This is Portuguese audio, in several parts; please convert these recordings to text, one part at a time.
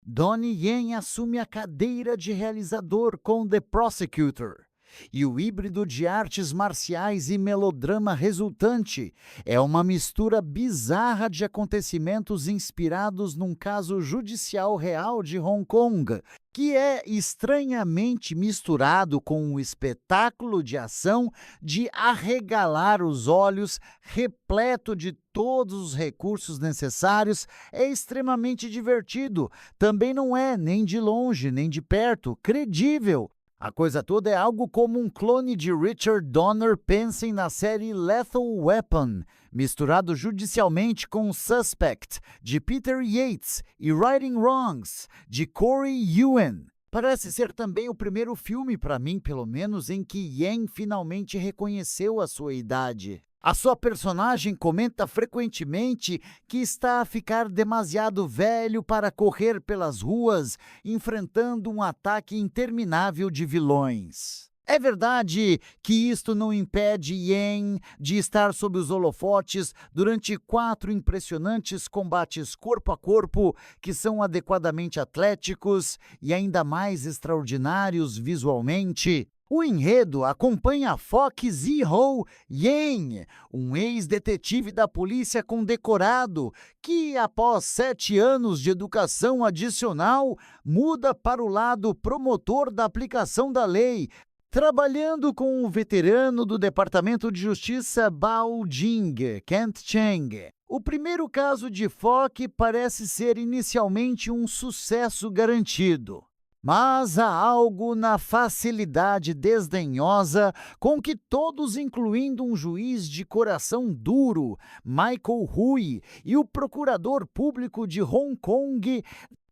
Donnie Yen assume a cadeira de realizador com The Prosecutor. E o híbrido de artes marciais e melodrama resultante é uma mistura bizarra de acontecimentos inspirados num caso judicial real de Hong Kong, que é estranhamente misturado com um espetáculo de ação de arregalar os olhos, repleto de todos os recursos necessários. É extremamente divertido. Também não é, nem de longe, nem de perto, credível. A coisa toda é algo como um clone de Richard Donner. Pensem na série Lethal Weapon, misturado judicialmente com Suspect, de Peter Yates, e Righting Wrongs, de Corey Yuen. Parece ser também o primeiro filme, para mim pelo menos, em que Yen finalmente reconheceu a sua idade. A sua personagem comenta frequentemente que está a ficar demasiado velho para correr pelas ruas, enfrentando um ataque interminável de vilões. É verdade que isto não impede Yen de estar sob os holofotes durante 4 impressionantes combates corpo a corpo, que são adequadamente atléticos e ainda mais extraordinários visualmente. O enredo acompanha Fox Ziho Yen, um ex-detetive da polícia condecorado que, após 7 anos de educação adicional, muda para o lado promotor da aplicação da lei, trabalhando com o veterano do Departamento de Justiça Bao Jing, Kent Cheng. O primeiro caso de Fox parece ser inicialmente um sucesso garantido. Mas há algo na facilidade desdenhosa com que todos, incluindo um juiz de coração duro, Michael Hui, e o procurador público de Hong Kong,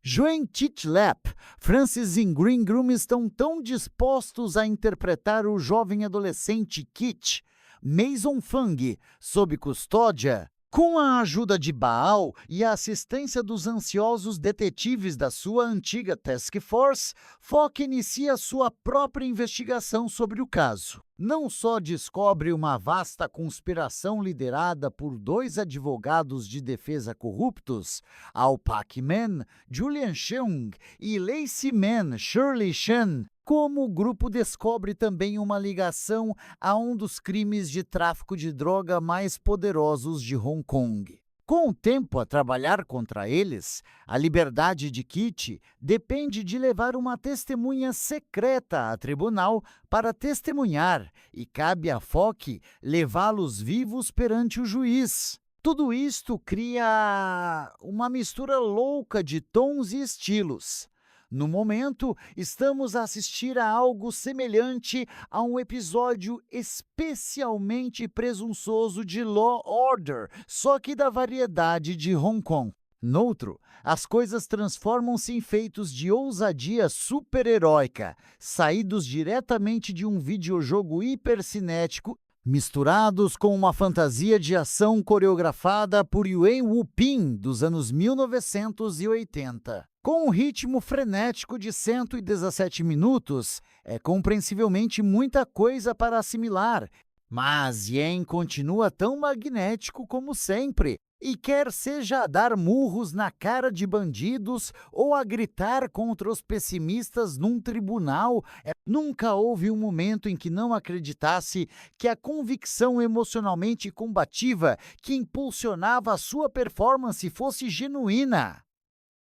Joan Chitlap, Francis Ingram, estão tão dispostos a interpretar o jovem adolescente Kit, Mason Fang, sob custódia. Com a ajuda de Baal e a assistência dos ansiosos detetives da sua antiga Task Force, Fox inicia sua própria investigação sobre o caso. Não só descobre uma vasta conspiração liderada por 2 advogados de defesa corruptos, Al Pak-man, Julian Cheung, e Lacey Man, Shirley Shen, como o grupo descobre também uma ligação a um dos crimes de tráfico de droga mais poderosos de Hong Kong. Com o tempo a trabalhar contra eles, a liberdade de Kit depende de levar uma testemunha secreta a tribunal para testemunhar, e cabe a Fox levá-los vivos perante o juiz. Tudo isto cria uma mistura louca de tons e estilos. No momento, estamos a assistir a algo semelhante a um episódio especialmente presunçoso de Law Order, só que da variedade de Hong Kong. Noutro, as coisas transformam-se em feitos de ousadia super-heróica, saídos diretamente de um videojogo hipercinético, misturados com uma fantasia de ação coreografada por Yuen Woo-ping dos anos 1980. Com um ritmo frenético de 117 minutos, é compreensivelmente muita coisa para assimilar, mas Yen continua tão magnético como sempre, e quer seja a dar murros na cara de bandidos ou a gritar contra os pessimistas num tribunal, nunca houve um momento em que não acreditasse que a convicção emocionalmente combativa que impulsionava a sua performance fosse genuína.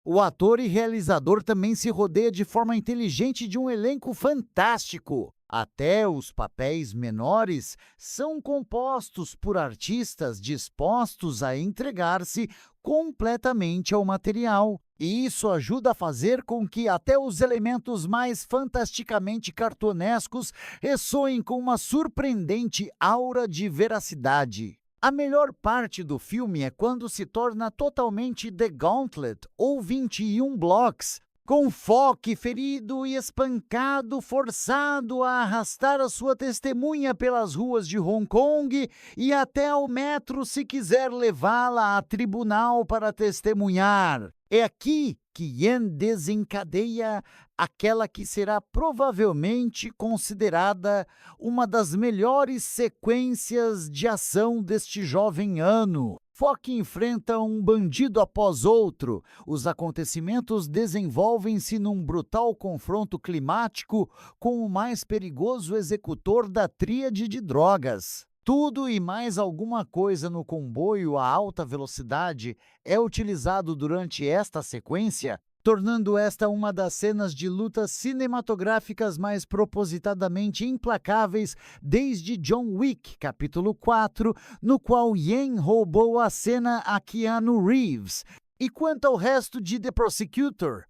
O ator e realizador também se rodeia de forma inteligente de um elenco fantástico. Até os papéis menores são compostos por artistas dispostos a entregar-se completamente ao material. E isso ajuda a fazer com que até os elementos mais fantasticamente cartunescos ressoem com uma surpreendente aura de veracidade. A melhor parte do filme é quando se torna totalmente The Gauntlet, ou 21 Blocks, com Fox ferido e espancado, forçado a arrastar a sua testemunha pelas ruas de Hong Kong e até ao metro se quiser levá-la a tribunal para testemunhar. É aqui que Yen desencadeia aquela que será provavelmente considerada uma das melhores sequências de ação deste jovem ano. Fock enfrenta um bandido após outro. Os acontecimentos desenvolvem-se num brutal confronto climático com o mais perigoso executor da tríade de drogas. Tudo e mais alguma coisa no comboio a alta velocidade é utilizado durante esta sequência, tornando esta uma das cenas de lutas cinematográficas mais propositadamente implacáveis desde John Wick, capítulo 4, no qual Yen roubou a cena a Keanu Reeves. E quanto ao resto de The Prosecutor,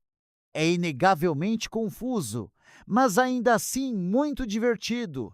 é inegavelmente confuso, mas ainda assim muito divertido.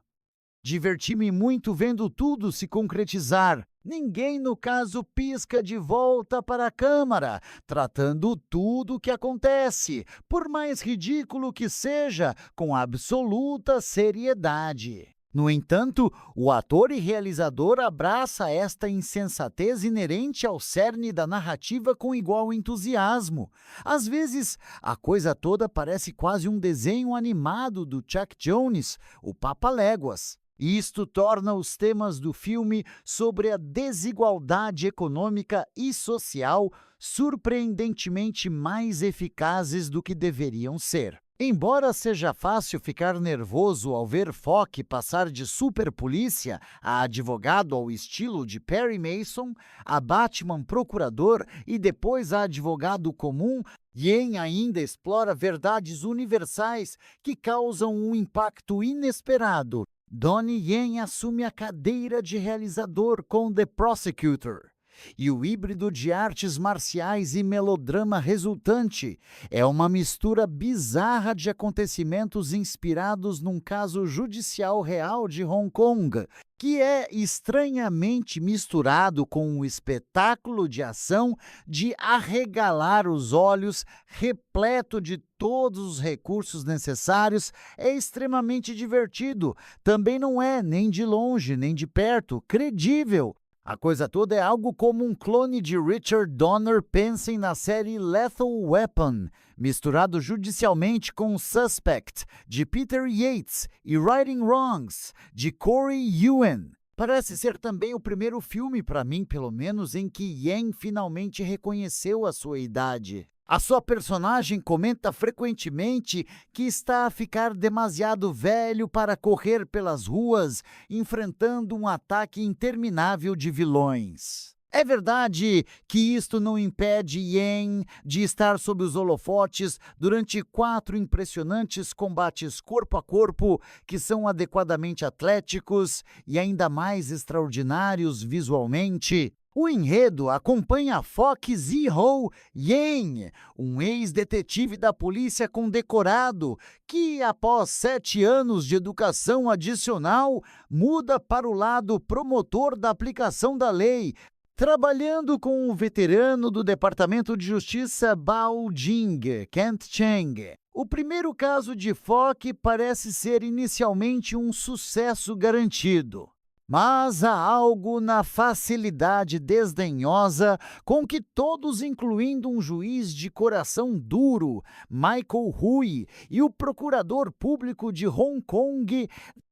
Diverti-me muito vendo tudo se concretizar. Ninguém, no caso, pisca de volta para a câmara, tratando tudo o que acontece, por mais ridículo que seja, com absoluta seriedade. No entanto, o ator e realizador abraça esta insensatez inerente ao cerne da narrativa com igual entusiasmo. Às vezes, a coisa toda parece quase um desenho animado do Chuck Jones, o Papaléguas. Isto torna os temas do filme sobre a desigualdade econômica e social surpreendentemente mais eficazes do que deveriam ser. Embora seja fácil ficar nervoso ao ver Fock passar de superpolícia a advogado ao estilo de Perry Mason, a Batman procurador e depois a advogado comum, Yen ainda explora verdades universais que causam um impacto inesperado. Donnie Yen assume a cadeira de realizador com The Prosecutor, e o híbrido de artes marciais e melodrama resultante é uma mistura bizarra de acontecimentos inspirados num caso judicial real de Hong Kong, que é estranhamente misturado com um espetáculo de ação de arregalar os olhos, repleto de todos os recursos necessários. É extremamente divertido. Também não é, nem de longe, nem de perto, credível. A coisa toda é algo como um clone de Richard Donner, pensem na série Lethal Weapon, misturado judicialmente com Suspect, de Peter Yates, e Righting Wrongs, de Corey Yuen. Parece ser também o primeiro filme, para mim pelo menos, em que Yen finalmente reconheceu a sua idade. A sua personagem comenta frequentemente que está a ficar demasiado velho para correr pelas ruas, enfrentando um ataque interminável de vilões. É verdade que isto não impede Yen de estar sob os holofotes durante 4 impressionantes combates corpo a corpo que são adequadamente atléticos e ainda mais extraordinários visualmente. O enredo acompanha Fock Ziho Yen, um ex-detetive da polícia condecorado que, após 7 anos de educação adicional, muda para o lado promotor da aplicação da lei, trabalhando com o veterano do Departamento de Justiça Bao Jing, Kent Cheng. O primeiro caso de Fock parece ser inicialmente um sucesso garantido. Mas há algo na facilidade desdenhosa com que todos, incluindo um juiz de coração duro, Michael Hui, e o procurador público de Hong Kong,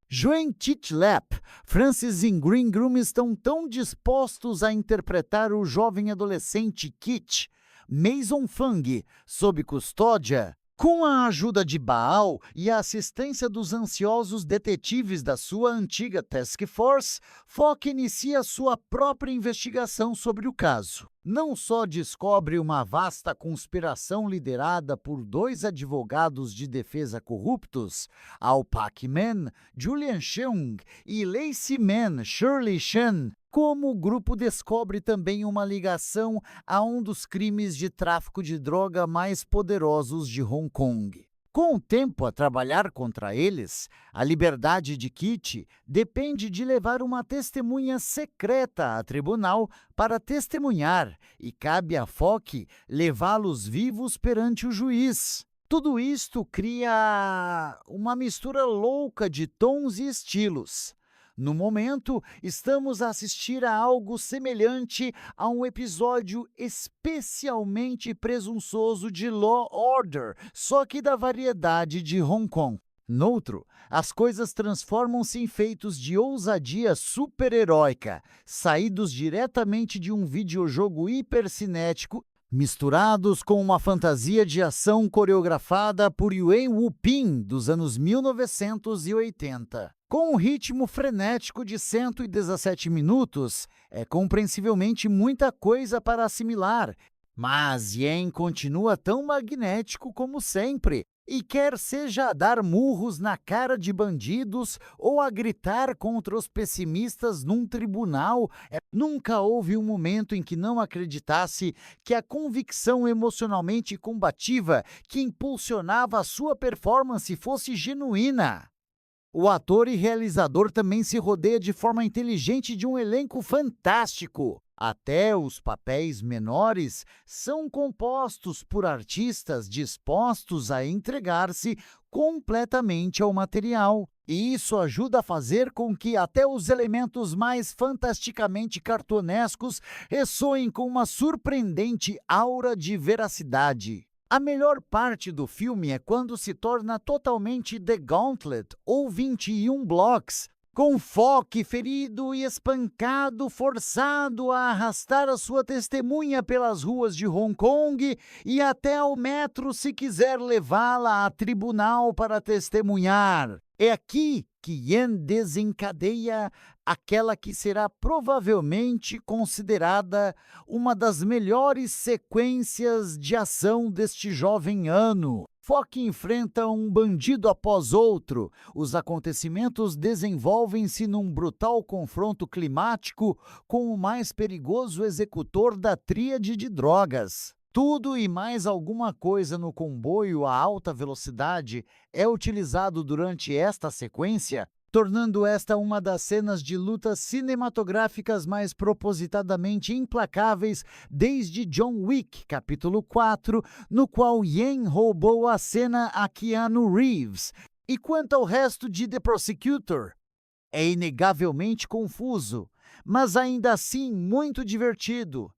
Nguyen Chit Lap, Francis Ingram, estão tão dispostos a interpretar o jovem adolescente Kit, Mason Fung, sob custódia. Com a ajuda de Baal e a assistência dos ansiosos detetives da sua antiga Task Force, Fock inicia sua própria investigação sobre o caso. Não só descobre uma vasta conspiração liderada por 2 advogados de defesa corruptos, Al Pak-man, Julian Cheung, e Lacey Man, Shirley Shen, como o grupo descobre também uma ligação a um dos crimes de tráfico de droga mais poderosos de Hong Kong. Com o tempo a trabalhar contra eles, a liberdade de Kit depende de levar uma testemunha secreta a tribunal para testemunhar, e cabe a Fock levá-los vivos perante o juiz. Tudo isto cria uma mistura louca de tons e estilos. No momento, estamos a assistir a algo semelhante a um episódio especialmente presunçoso de Law Order, só que da variedade de Hong Kong. Noutro, as coisas transformam-se em feitos de ousadia super-heróica, saídos diretamente de um videojogo hipercinético, misturados com uma fantasia de ação coreografada por Yuen Woo-ping dos anos 1980. Com um ritmo frenético de 117 minutos, é compreensivelmente muita coisa para assimilar, mas Yen continua tão magnético como sempre, e quer seja a dar murros na cara de bandidos ou a gritar contra os pessimistas num tribunal, nunca houve um momento em que não acreditasse que a convicção emocionalmente combativa que impulsionava a sua performance fosse genuína. O ator e realizador também se rodeia de forma inteligente de um elenco fantástico. Até os papéis menores são compostos por artistas dispostos a entregar-se completamente ao material. E isso ajuda a fazer com que até os elementos mais fantasticamente cartunescos ressoem com uma surpreendente aura de veracidade. A melhor parte do filme é quando se torna totalmente The Gauntlet, ou 21 Blocks, com Fock ferido e espancado, forçado a arrastar a sua testemunha pelas ruas de Hong Kong e até ao metro se quiser levá-la a tribunal para testemunhar. É aqui que Yen desencadeia aquela que será provavelmente considerada uma das melhores sequências de ação deste jovem ano. Fock enfrenta um bandido após outro. Os acontecimentos desenvolvem-se num brutal confronto climático com o mais perigoso executor da tríade de drogas. Tudo e mais alguma coisa no comboio a alta velocidade é utilizado durante esta sequência, tornando esta uma das cenas de lutas cinematográficas mais propositadamente implacáveis desde John Wick, capítulo 4, no qual Yen roubou a cena a Keanu Reeves. E quanto ao resto de The Prosecutor, é inegavelmente confuso, mas ainda assim muito divertido.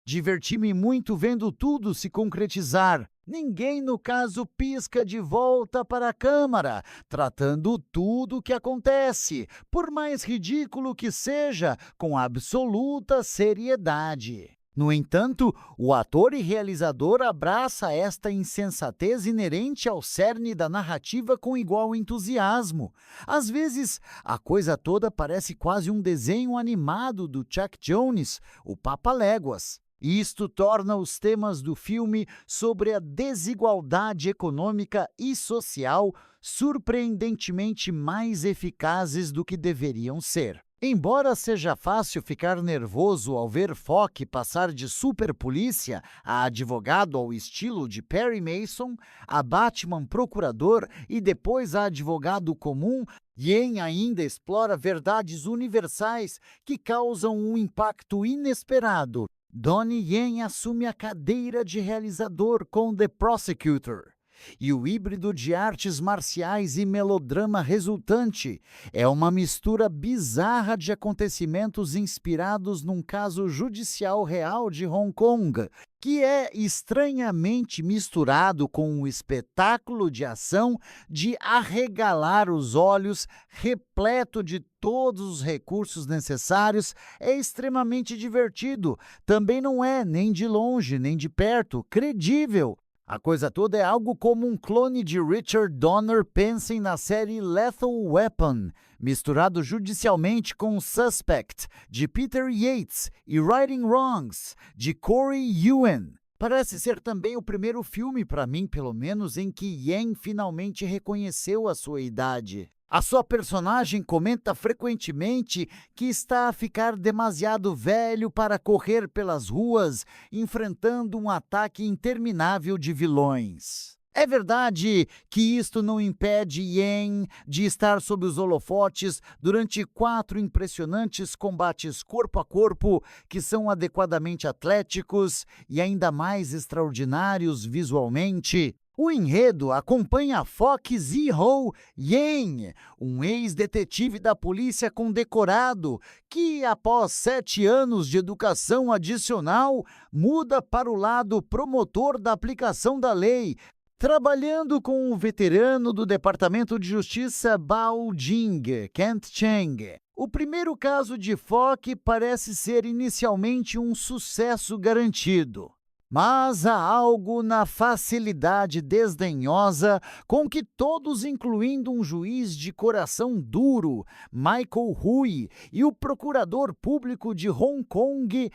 Diverti-me muito vendo tudo se concretizar. Ninguém, no caso, pisca de volta para a câmara, tratando tudo o que acontece, por mais ridículo que seja, com absoluta seriedade. No entanto, o ator e realizador abraça esta insensatez inerente ao cerne da narrativa com igual entusiasmo. Às vezes, a coisa toda parece quase um desenho animado do Chuck Jones, o Papaléguas. Isto torna os temas do filme sobre a desigualdade econômica e social surpreendentemente mais eficazes do que deveriam ser. Embora seja fácil ficar nervoso ao ver Fock passar de superpolícia a advogado ao estilo de Perry Mason, a Batman procurador e depois a advogado comum, Yen ainda explora verdades universais que causam um impacto inesperado. Donnie Yen assume a cadeira de realizador com The Prosecutor. E o híbrido de artes marciais e melodrama resultante é uma mistura bizarra de acontecimentos inspirados num caso judicial real de Hong Kong, que é estranhamente misturado com um espetáculo de ação de arregalar os olhos, repleto de todos os recursos necessários. É extremamente divertido. Também não é, nem de longe, nem de perto, credível. A coisa toda é algo como um clone de Richard Donner, pensem na série Lethal Weapon, misturado judicialmente com Suspect, de Peter Yates, e Righting Wrongs, de Corey Yuen. Parece ser também o primeiro filme, para mim pelo menos, em que Yen finalmente reconheceu a sua idade. A sua personagem comenta frequentemente que está a ficar demasiado velho para correr pelas ruas, enfrentando um ataque interminável de vilões. É verdade que isto não impede Yen de estar sob os holofotes durante 4 impressionantes combates corpo a corpo, que são adequadamente atléticos e ainda mais extraordinários visualmente. O enredo acompanha Fock Ziho Yen, um ex-detetive da polícia condecorado que, após 7 anos de educação adicional, muda para o lado promotor da aplicação da lei, trabalhando com o veterano do Departamento de Justiça Bao Jing, Kent Cheng. O primeiro caso de Fock parece ser inicialmente um sucesso garantido. Mas há algo na facilidade desdenhosa com que todos, incluindo um juiz de coração duro, Michael Hui, e o procurador público de Hong Kong,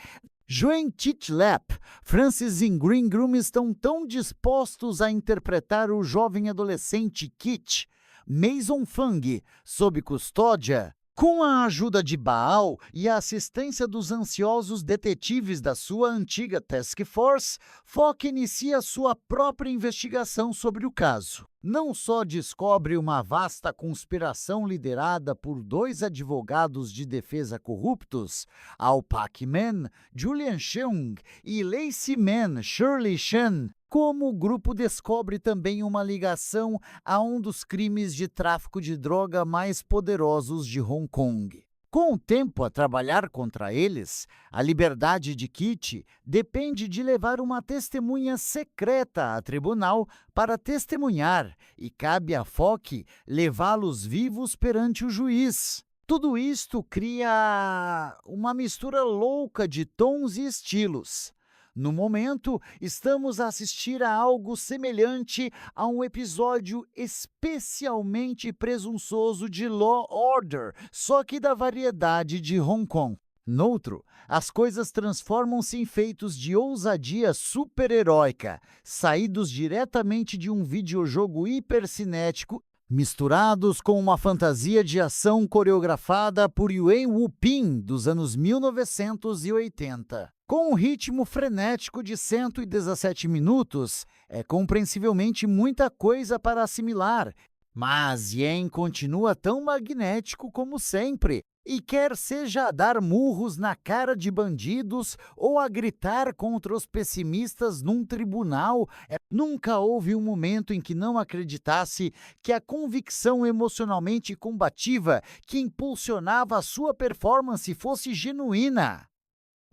Nguyen Chi Lap, Francis Ingram, estão tão dispostos a interpretar o jovem adolescente Kit, Mason Fang, sob custódia. Com a ajuda de Baal e a assistência dos ansiosos detetives da sua antiga Task Force, Fock inicia sua própria investigação sobre o caso. Não só descobre uma vasta conspiração liderada por 2 advogados de defesa corruptos, Ao Pak-man, Julian Cheung, e Lacey Man, Shirley Shen, como o grupo descobre também uma ligação a um dos crimes de tráfico de droga mais poderosos de Hong Kong. Com o tempo a trabalhar contra eles, a liberdade de Kit depende de levar uma testemunha secreta a tribunal para testemunhar, e cabe a Fock levá-los vivos perante o juiz. Tudo isto cria uma mistura louca de tons e estilos. No momento, estamos a assistir a algo semelhante a um episódio especialmente presunçoso de Law Order, só que da variedade de Hong Kong. Noutro, as coisas transformam-se em feitos de ousadia super-heróica, saídos diretamente de um videojogo hipercinético, misturados com uma fantasia de ação coreografada por Yuen Woo-ping dos anos 1980. Com um ritmo frenético de 117 minutos, é compreensivelmente muita coisa para assimilar, mas Yen continua tão magnético como sempre, e quer seja a dar murros na cara de bandidos ou a gritar contra os pessimistas num tribunal, nunca houve um momento em que não acreditasse que a convicção emocionalmente combativa que impulsionava a sua performance fosse genuína.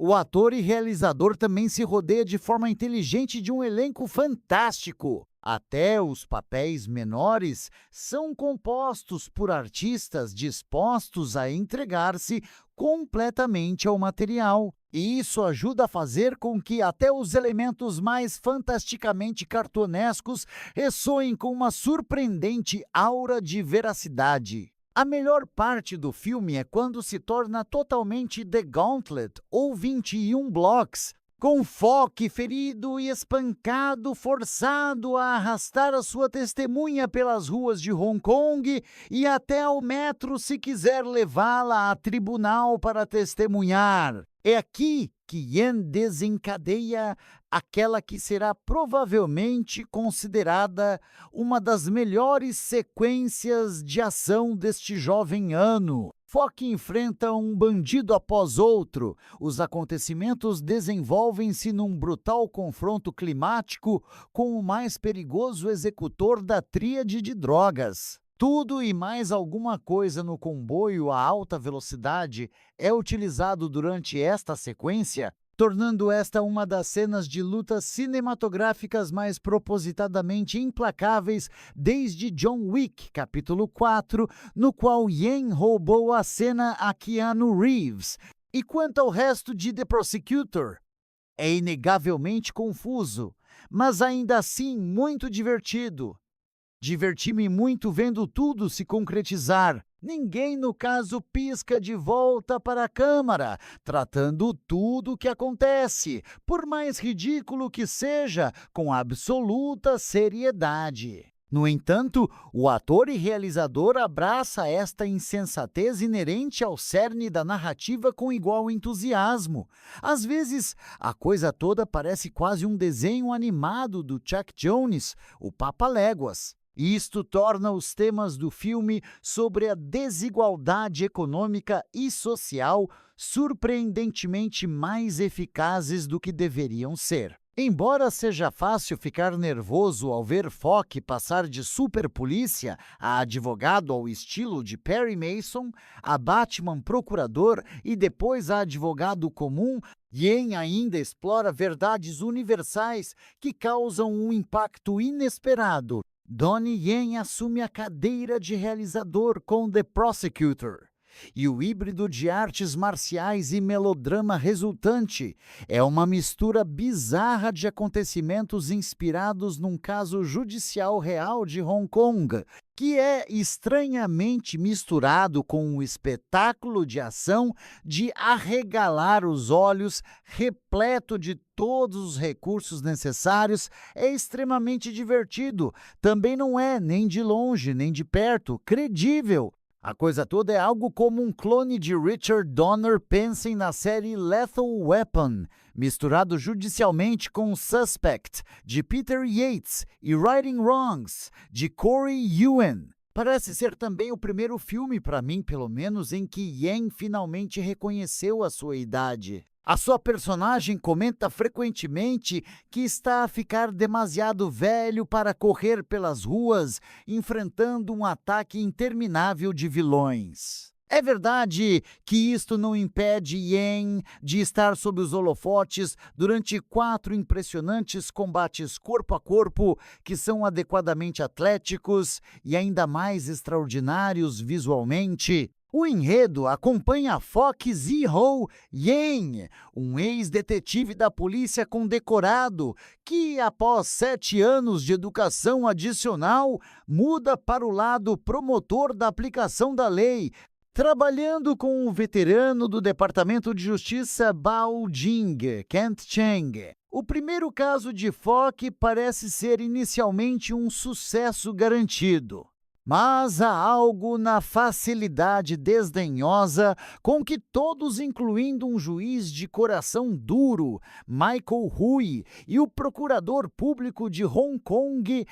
O ator e realizador também se rodeia de forma inteligente de um elenco fantástico. Até os papéis menores são compostos por artistas dispostos a entregar-se completamente ao material. E isso ajuda a fazer com que até os elementos mais fantasticamente cartunescos ressoem com uma surpreendente aura de veracidade. A melhor parte do filme é quando se torna totalmente The Gauntlet, ou 21 Blocks, com Fock ferido e espancado, forçado a arrastar a sua testemunha pelas ruas de Hong Kong e até ao metro se quiser levá-la a tribunal para testemunhar. É aqui que Yen desencadeia aquela que será provavelmente considerada uma das melhores sequências de ação deste jovem ano. Fock enfrenta um bandido após outro. Os acontecimentos desenvolvem-se num brutal confronto climático com o mais perigoso executor da tríade de drogas. Tudo e mais alguma coisa no comboio a alta velocidade é utilizado durante esta sequência, tornando esta uma das cenas de lutas cinematográficas mais propositadamente implacáveis desde John Wick, capítulo 4, no qual Yen roubou a cena a Keanu Reeves. E quanto ao resto de The Prosecutor, é inegavelmente confuso, mas ainda assim muito divertido. Diverti-me muito vendo tudo se concretizar. Ninguém, no caso, pisca de volta para a câmara, tratando tudo o que acontece, por mais ridículo que seja, com absoluta seriedade. No entanto, o ator e realizador abraça esta insensatez inerente ao cerne da narrativa com igual entusiasmo. Às vezes, a coisa toda parece quase um desenho animado do Chuck Jones, o Papaléguas. Isto torna os temas do filme sobre a desigualdade econômica e social surpreendentemente mais eficazes do que deveriam ser. Embora seja fácil ficar nervoso ao ver Fogg passar de super polícia a advogado ao estilo de Perry Mason, a Batman procurador e depois a advogado comum, Yen ainda explora verdades universais que causam um impacto inesperado. Donnie Yen assume a cadeira de realizador com The Prosecutor. E o híbrido de artes marciais e melodrama resultante é uma mistura bizarra de acontecimentos inspirados num caso judicial real de Hong Kong, que é estranhamente misturado com um espetáculo de ação de arregalar os olhos, repleto de todos os recursos necessários. É extremamente divertido. Também não é, nem de longe, nem de perto, credível. A coisa toda é algo como um clone de Richard Donner. Pensem na série Lethal Weapon, misturado judicialmente com Suspect, de Peter Yates, e Righting Wrongs, de Corey Yuen. Parece ser também o primeiro filme, para mim pelo menos, em que Yen finalmente reconheceu a sua idade. A sua personagem comenta frequentemente que está a ficar demasiado velho para correr pelas ruas, enfrentando um ataque interminável de vilões. É verdade que isto não impede Yen de estar sob os holofotes durante 4 impressionantes combates corpo a corpo, que são adequadamente atléticos e ainda mais extraordinários visualmente. O enredo acompanha Fogg Ziho Yen, um ex-detetive da polícia condecorado que, após 7 anos de educação adicional, muda para o lado promotor da aplicação da lei, trabalhando com o veterano do Departamento de Justiça Bao Jing, Kent Cheng. O primeiro caso de Fogg parece ser inicialmente um sucesso garantido. Mas há algo na facilidade desdenhosa com que todos, incluindo um juiz de coração duro, Michael Hui, e o procurador público de Hong Kong,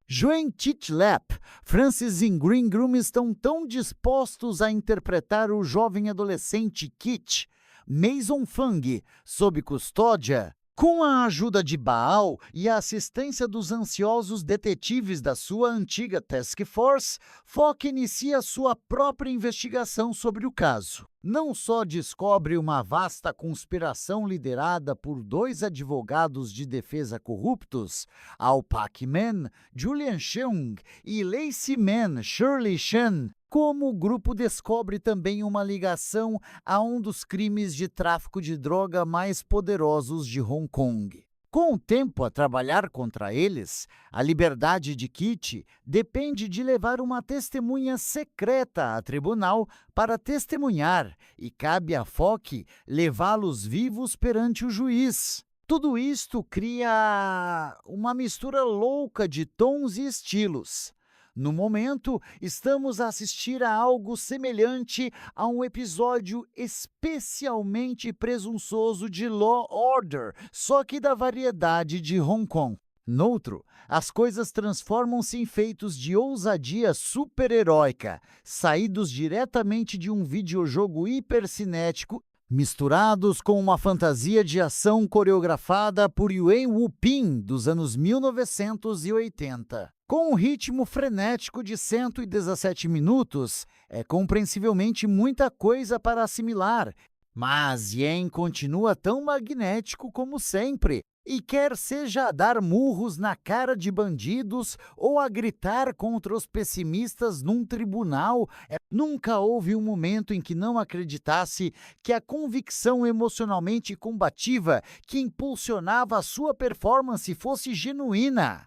Joan Chitlap, Francis Ingram, estão tão dispostos a interpretar o jovem adolescente Kit, Mason Fung, sob custódia. Com a ajuda de Baal e a assistência dos ansiosos detetives da sua antiga Task Force, Fogg inicia sua própria investigação sobre o caso. Não só descobre uma vasta conspiração liderada por 2 advogados de defesa corruptos, Al Pak-man, Julian Cheung, e Lacey Man, Shirley Shen, como o grupo descobre também uma ligação a um dos crimes de tráfico de droga mais poderosos de Hong Kong. Com o tempo a trabalhar contra eles, a liberdade de Kit depende de levar uma testemunha secreta a tribunal para testemunhar, e cabe a Fogg levá-los vivos perante o juiz. Tudo isto cria uma mistura louca de tons e estilos. No momento, estamos a assistir a algo semelhante a um episódio especialmente presunçoso de Law Order, só que da variedade de Hong Kong. Noutro, as coisas transformam-se em feitos de ousadia super-heróica, saídos diretamente de um videojogo hipercinético, misturados com uma fantasia de ação coreografada por Yuen Woo-ping dos anos 1980. Com um ritmo frenético de 117 minutos, é compreensivelmente muita coisa para assimilar, mas Yen continua tão magnético como sempre, e quer seja a dar murros na cara de bandidos ou a gritar contra os pessimistas num tribunal, nunca houve um momento em que não acreditasse que a convicção emocionalmente combativa que impulsionava a sua performance fosse genuína.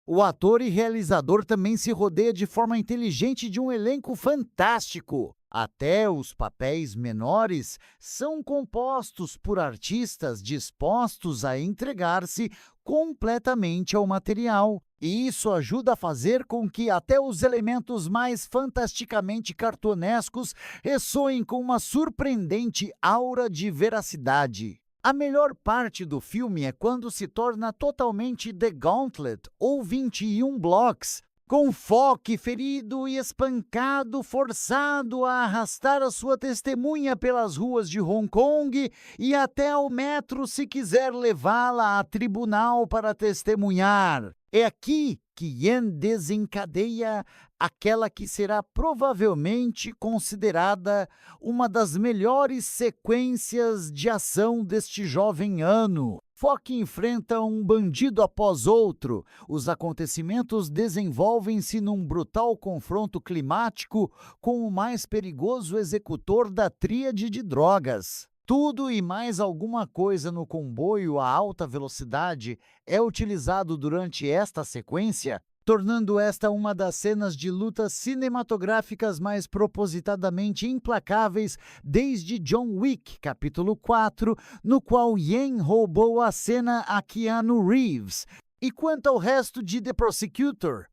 O ator e realizador também se rodeia de forma inteligente de um elenco fantástico. Até os papéis menores são compostos por artistas dispostos a entregar-se completamente ao material. E isso ajuda a fazer com que até os elementos mais fantasticamente cartunescos ressoem com uma surpreendente aura de veracidade. A melhor parte do filme é quando se torna totalmente The Gauntlet, ou 21 blocos, Com Fock ferido e espancado, forçado a arrastar a sua testemunha pelas ruas de Hong Kong e até ao metro se quiser levá-la a tribunal para testemunhar. É aqui que Yen desencadeia aquela que será provavelmente considerada uma das melhores sequências de ação deste jovem ano. Fock enfrenta um bandido após outro. Os acontecimentos desenvolvem-se num brutal confronto climático com o mais perigoso executor da tríade de drogas. Tudo e mais alguma coisa no comboio a alta velocidade é utilizado durante esta sequência, tornando esta uma das cenas de lutas cinematográficas mais propositadamente implacáveis desde John Wick, capítulo 4, no qual Yen roubou a cena a Keanu Reeves. E quanto ao resto de The Prosecutor,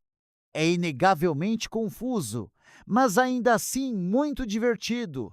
é inegavelmente confuso, mas ainda assim muito divertido.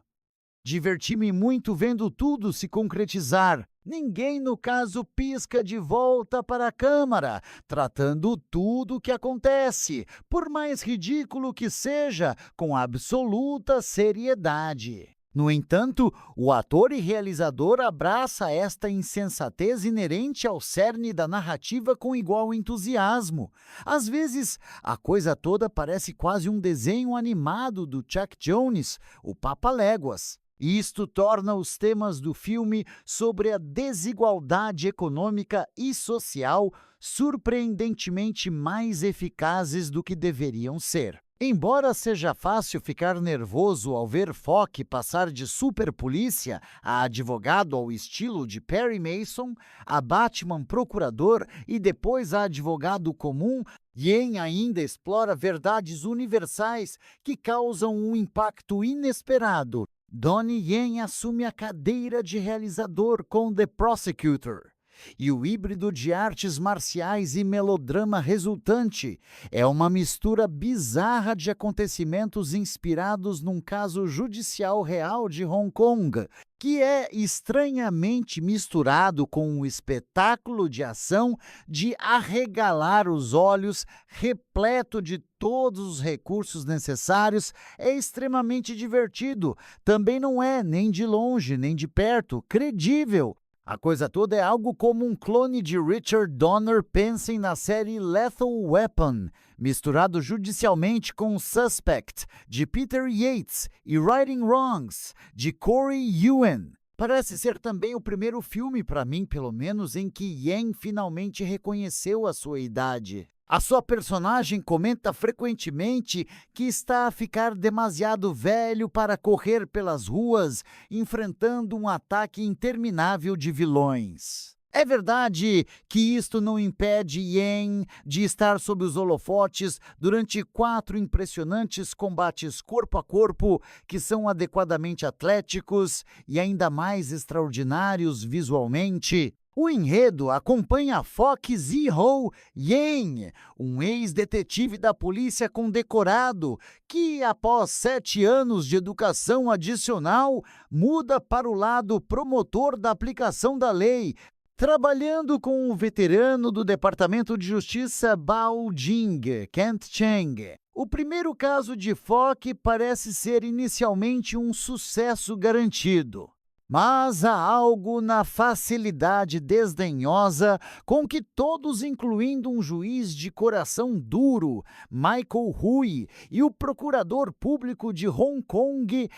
Diverti-me muito vendo tudo se concretizar. Ninguém, no caso, pisca de volta para a câmara, tratando tudo o que acontece, por mais ridículo que seja, com absoluta seriedade. No entanto, o ator e realizador abraça esta insensatez inerente ao cerne da narrativa com igual entusiasmo. Às vezes, a coisa toda parece quase um desenho animado do Chuck Jones, o Papaléguas. Isto torna os temas do filme sobre a desigualdade econômica e social surpreendentemente mais eficazes do que deveriam ser. Embora seja fácil ficar nervoso ao ver Fock passar de superpolícia a advogado ao estilo de Perry Mason, a Batman procurador e depois a advogado comum, Yen ainda explora verdades universais que causam um impacto inesperado. Donnie Yen assume a cadeira de realizador com The Prosecutor. E o híbrido de artes marciais e melodrama resultante é uma mistura bizarra de acontecimentos inspirados num caso judicial real de Hong Kong, que é estranhamente misturado com um espetáculo de ação de arregalar os olhos, repleto de todos os recursos necessários. É extremamente divertido. Também não é, nem de longe, nem de perto, credível. A coisa toda é algo como um clone de Richard Donner, pensem na série Lethal Weapon, misturado judicialmente com Suspect, de Peter Yates, e Righting Wrongs, de Corey Yuen. Parece ser também o primeiro filme, para mim pelo menos, em que Yen finalmente reconheceu a sua idade. A sua personagem comenta frequentemente que está a ficar demasiado velho para correr pelas ruas, enfrentando um ataque interminável de vilões. É verdade que isto não impede Yen de estar sob os holofotes durante 4 impressionantes combates corpo a corpo que são adequadamente atléticos e ainda mais extraordinários visualmente. O enredo acompanha Fock Ziho Yen, um ex-detetive da polícia condecorado que, após 7 anos de educação adicional, muda para o lado promotor da aplicação da lei, trabalhando com o veterano do Departamento de Justiça Bao Jing, Kent Cheng. O primeiro caso de Fock parece ser inicialmente um sucesso garantido. Mas há algo na facilidade desdenhosa com que todos, incluindo um juiz de coração duro, Michael Hui, e o procurador público de Hong Kong,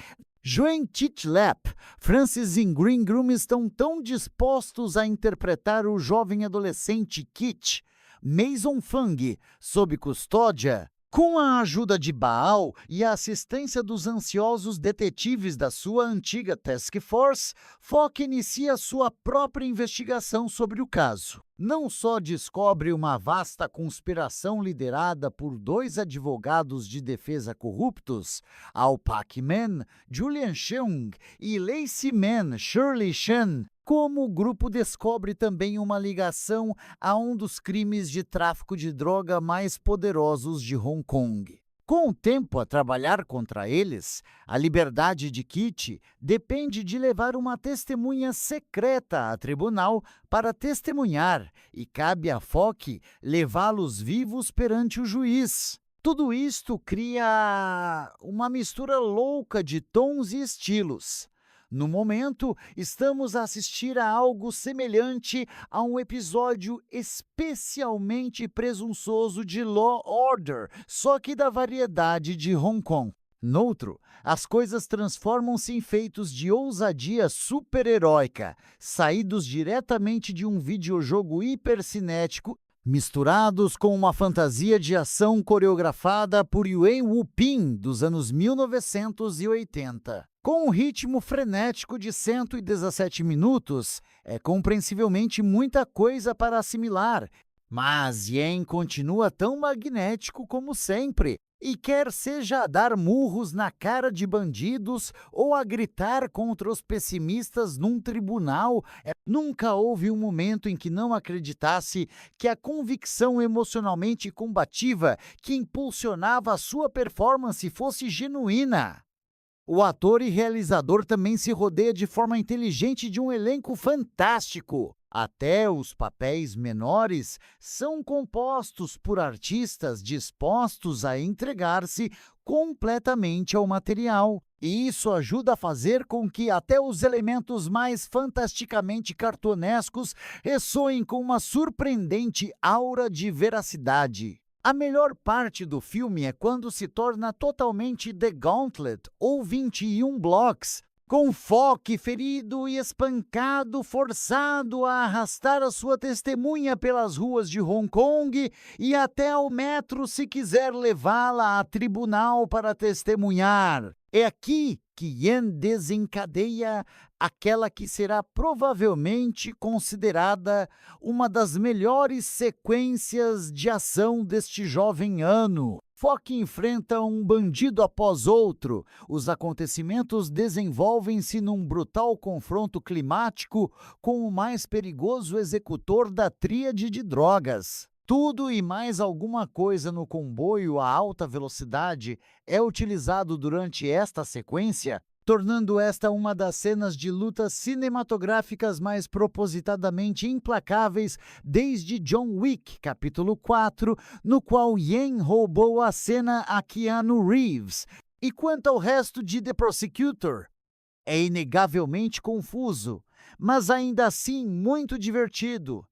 Nguyen Chit Lap, Francis Ingram, estão tão dispostos a interpretar o jovem adolescente Kit, Mason Fung, sob custódia. Com a ajuda de Baal e a assistência dos ansiosos detetives da sua antiga Task Force, Fock inicia sua própria investigação sobre o caso. Não só descobre uma vasta conspiração liderada por 2 advogados de defesa corruptos, Al Pak-man, Julian Cheung, e Lacey Man, Shirley Shen, como o grupo descobre também uma ligação a um dos crimes de tráfico de droga mais poderosos de Hong Kong. Com o tempo a trabalhar contra eles, a liberdade de Kit depende de levar uma testemunha secreta a tribunal para testemunhar e cabe a Fock levá-los vivos perante o juiz. Tudo isto cria uma mistura louca de tons e estilos. No momento, estamos a assistir a algo semelhante a um episódio especialmente presunçoso de Law Order, só que da variedade de Hong Kong. Noutro, as coisas transformam-se em feitos de ousadia super-heróica, saídos diretamente de um videojogo hipercinético, misturados com uma fantasia de ação coreografada por Yuen Woo-ping dos anos 1980. Com um ritmo frenético de 117 minutos, é compreensivelmente muita coisa para assimilar, mas Yen continua tão magnético como sempre, e quer seja a dar murros na cara de bandidos ou a gritar contra os pessimistas num tribunal, nunca houve um momento em que não acreditasse que a convicção emocionalmente combativa que impulsionava a sua performance fosse genuína. O ator e realizador também se rodeia de forma inteligente de um elenco fantástico. Até os papéis menores são compostos por artistas dispostos a entregar-se completamente ao material. E isso ajuda a fazer com que até os elementos mais fantasticamente cartunescos ressoem com uma surpreendente aura de veracidade. A melhor parte do filme é quando se torna totalmente The Gauntlet, ou 21 Blocks, com Fock ferido e espancado, forçado a arrastar a sua testemunha pelas ruas de Hong Kong e até ao metro se quiser levá-la a tribunal para testemunhar. É aqui que Yen desencadeia aquela que será provavelmente considerada uma das melhores sequências de ação deste jovem ano. Fock enfrenta um bandido após outro. Os acontecimentos desenvolvem-se num brutal confronto climático com o mais perigoso executor da tríade de drogas. Tudo e mais alguma coisa no comboio a alta velocidade é utilizado durante esta sequência, tornando esta uma das cenas de lutas cinematográficas mais propositadamente implacáveis desde John Wick, capítulo 4, no qual Yen roubou a cena a Keanu Reeves. E quanto ao resto de The Prosecutor, é inegavelmente confuso, mas ainda assim muito divertido.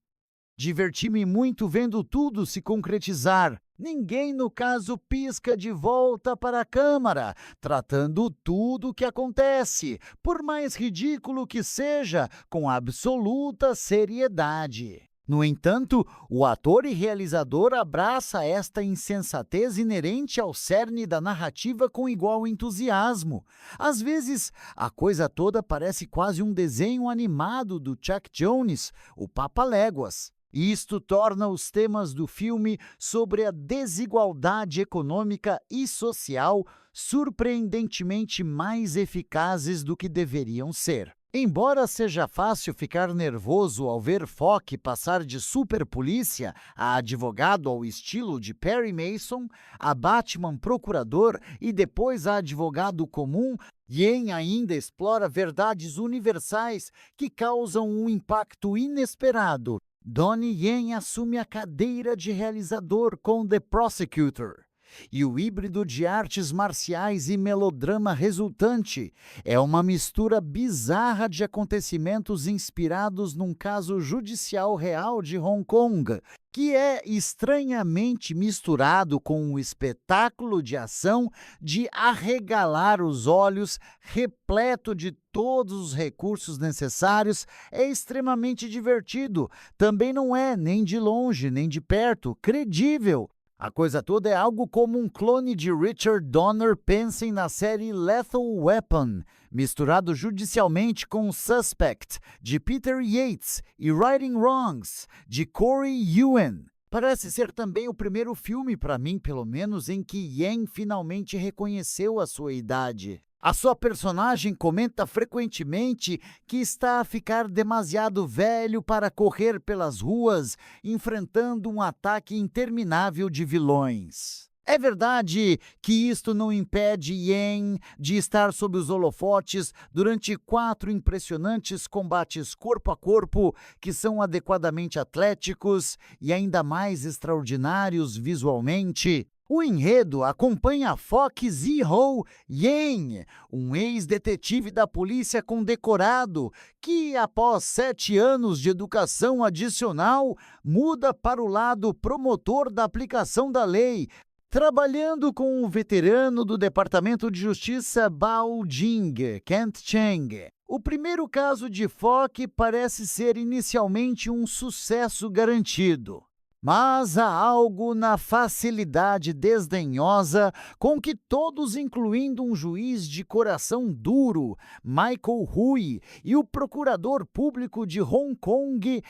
Diverti-me muito vendo tudo se concretizar. Ninguém, no caso, pisca de volta para a câmara, tratando tudo o que acontece, por mais ridículo que seja, com absoluta seriedade. No entanto, o ator e realizador abraça esta insensatez inerente ao cerne da narrativa com igual entusiasmo. Às vezes, a coisa toda parece quase um desenho animado do Chuck Jones, o Papaléguas. Isto torna os temas do filme sobre a desigualdade econômica e social surpreendentemente mais eficazes do que deveriam ser. Embora seja fácil ficar nervoso ao ver Fock passar de superpolícia a advogado ao estilo de Perry Mason, a Batman procurador e depois a advogado comum, Yen ainda explora verdades universais que causam um impacto inesperado. Donnie Yen assume a cadeira de realizador com The Prosecutor. E o híbrido de artes marciais e melodrama resultante é uma mistura bizarra de acontecimentos inspirados num caso judicial real de Hong Kong, que é estranhamente misturado com um espetáculo de ação de arregalar os olhos, repleto de todos os recursos necessários. É extremamente divertido. Também não é, nem de longe, nem de perto, credível. A coisa toda é algo como um clone de Richard Donner, pensem na série Lethal Weapon, misturado judicialmente com Suspect, de Peter Yates, e Righting Wrongs, de Corey Yuen. Parece ser também o primeiro filme, para mim pelo menos, em que Yen finalmente reconheceu a sua idade. A sua personagem comenta frequentemente que está a ficar demasiado velho para correr pelas ruas, enfrentando um ataque interminável de vilões. É verdade que isto não impede Yen de estar sob os holofotes durante 4 impressionantes combates corpo a corpo, que são adequadamente atléticos e ainda mais extraordinários visualmente. O enredo acompanha Fock Ziho Yen, um ex-detetive da polícia condecorado que, após 7 anos de educação adicional, muda para o lado promotor da aplicação da lei, trabalhando com o veterano do Departamento de Justiça Bao Jing, Kent Cheng. O primeiro caso de Fock parece ser inicialmente um sucesso garantido. Mas há algo na facilidade desdenhosa com que todos, incluindo um juiz de coração duro, Michael Hui, e o procurador público de Hong Kong,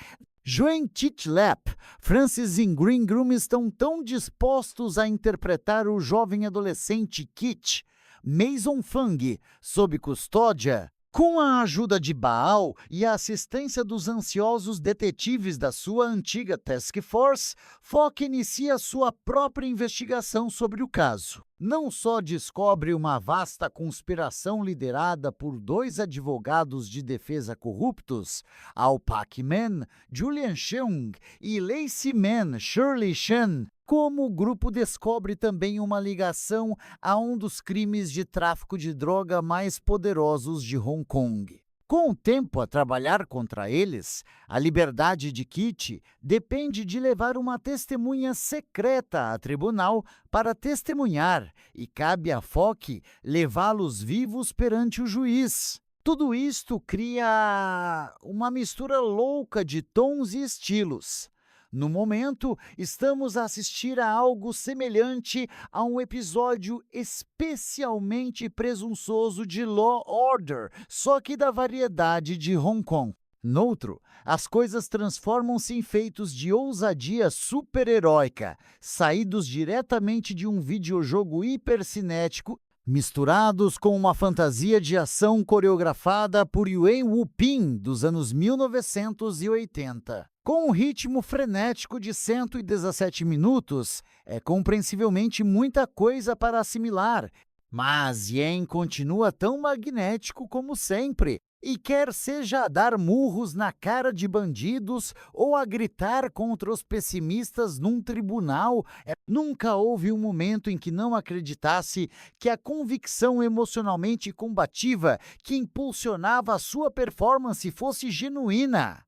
Nguyen Chi Lap, Francis Ingram, estão tão dispostos a interpretar o jovem adolescente Kit, Mason Fang, sob custódia. Com a ajuda de Baal e a assistência dos ansiosos detetives da sua antiga Task Force, Fock inicia sua própria investigação sobre o caso. Não só descobre uma vasta conspiração liderada por 2 advogados de defesa corruptos, Ao Pak-man, Julian Cheung, e Lacey Man, Shirley Shen, como o grupo descobre também uma ligação a um dos crimes de tráfico de droga mais poderosos de Hong Kong. Com o tempo a trabalhar contra eles, a liberdade de Kit depende de levar uma testemunha secreta a tribunal para testemunhar, e cabe a Fock levá-los vivos perante o juiz. Tudo isto cria uma mistura louca de tons e estilos. No momento, estamos a assistir a algo semelhante a um episódio especialmente presunçoso de Law Order, só que da variedade de Hong Kong. Noutro, as coisas transformam-se em feitos de ousadia super-heróica, saídos diretamente de um videojogo hipercinético, misturados com uma fantasia de ação coreografada por Yuen Woo-ping dos anos 1980. Com um ritmo frenético de 117 minutos, é compreensivelmente muita coisa para assimilar, mas Yen continua tão magnético como sempre, e quer seja a dar murros na cara de bandidos ou a gritar contra os pessimistas num tribunal, nunca houve um momento em que não acreditasse que a convicção emocionalmente combativa que impulsionava a sua performance fosse genuína.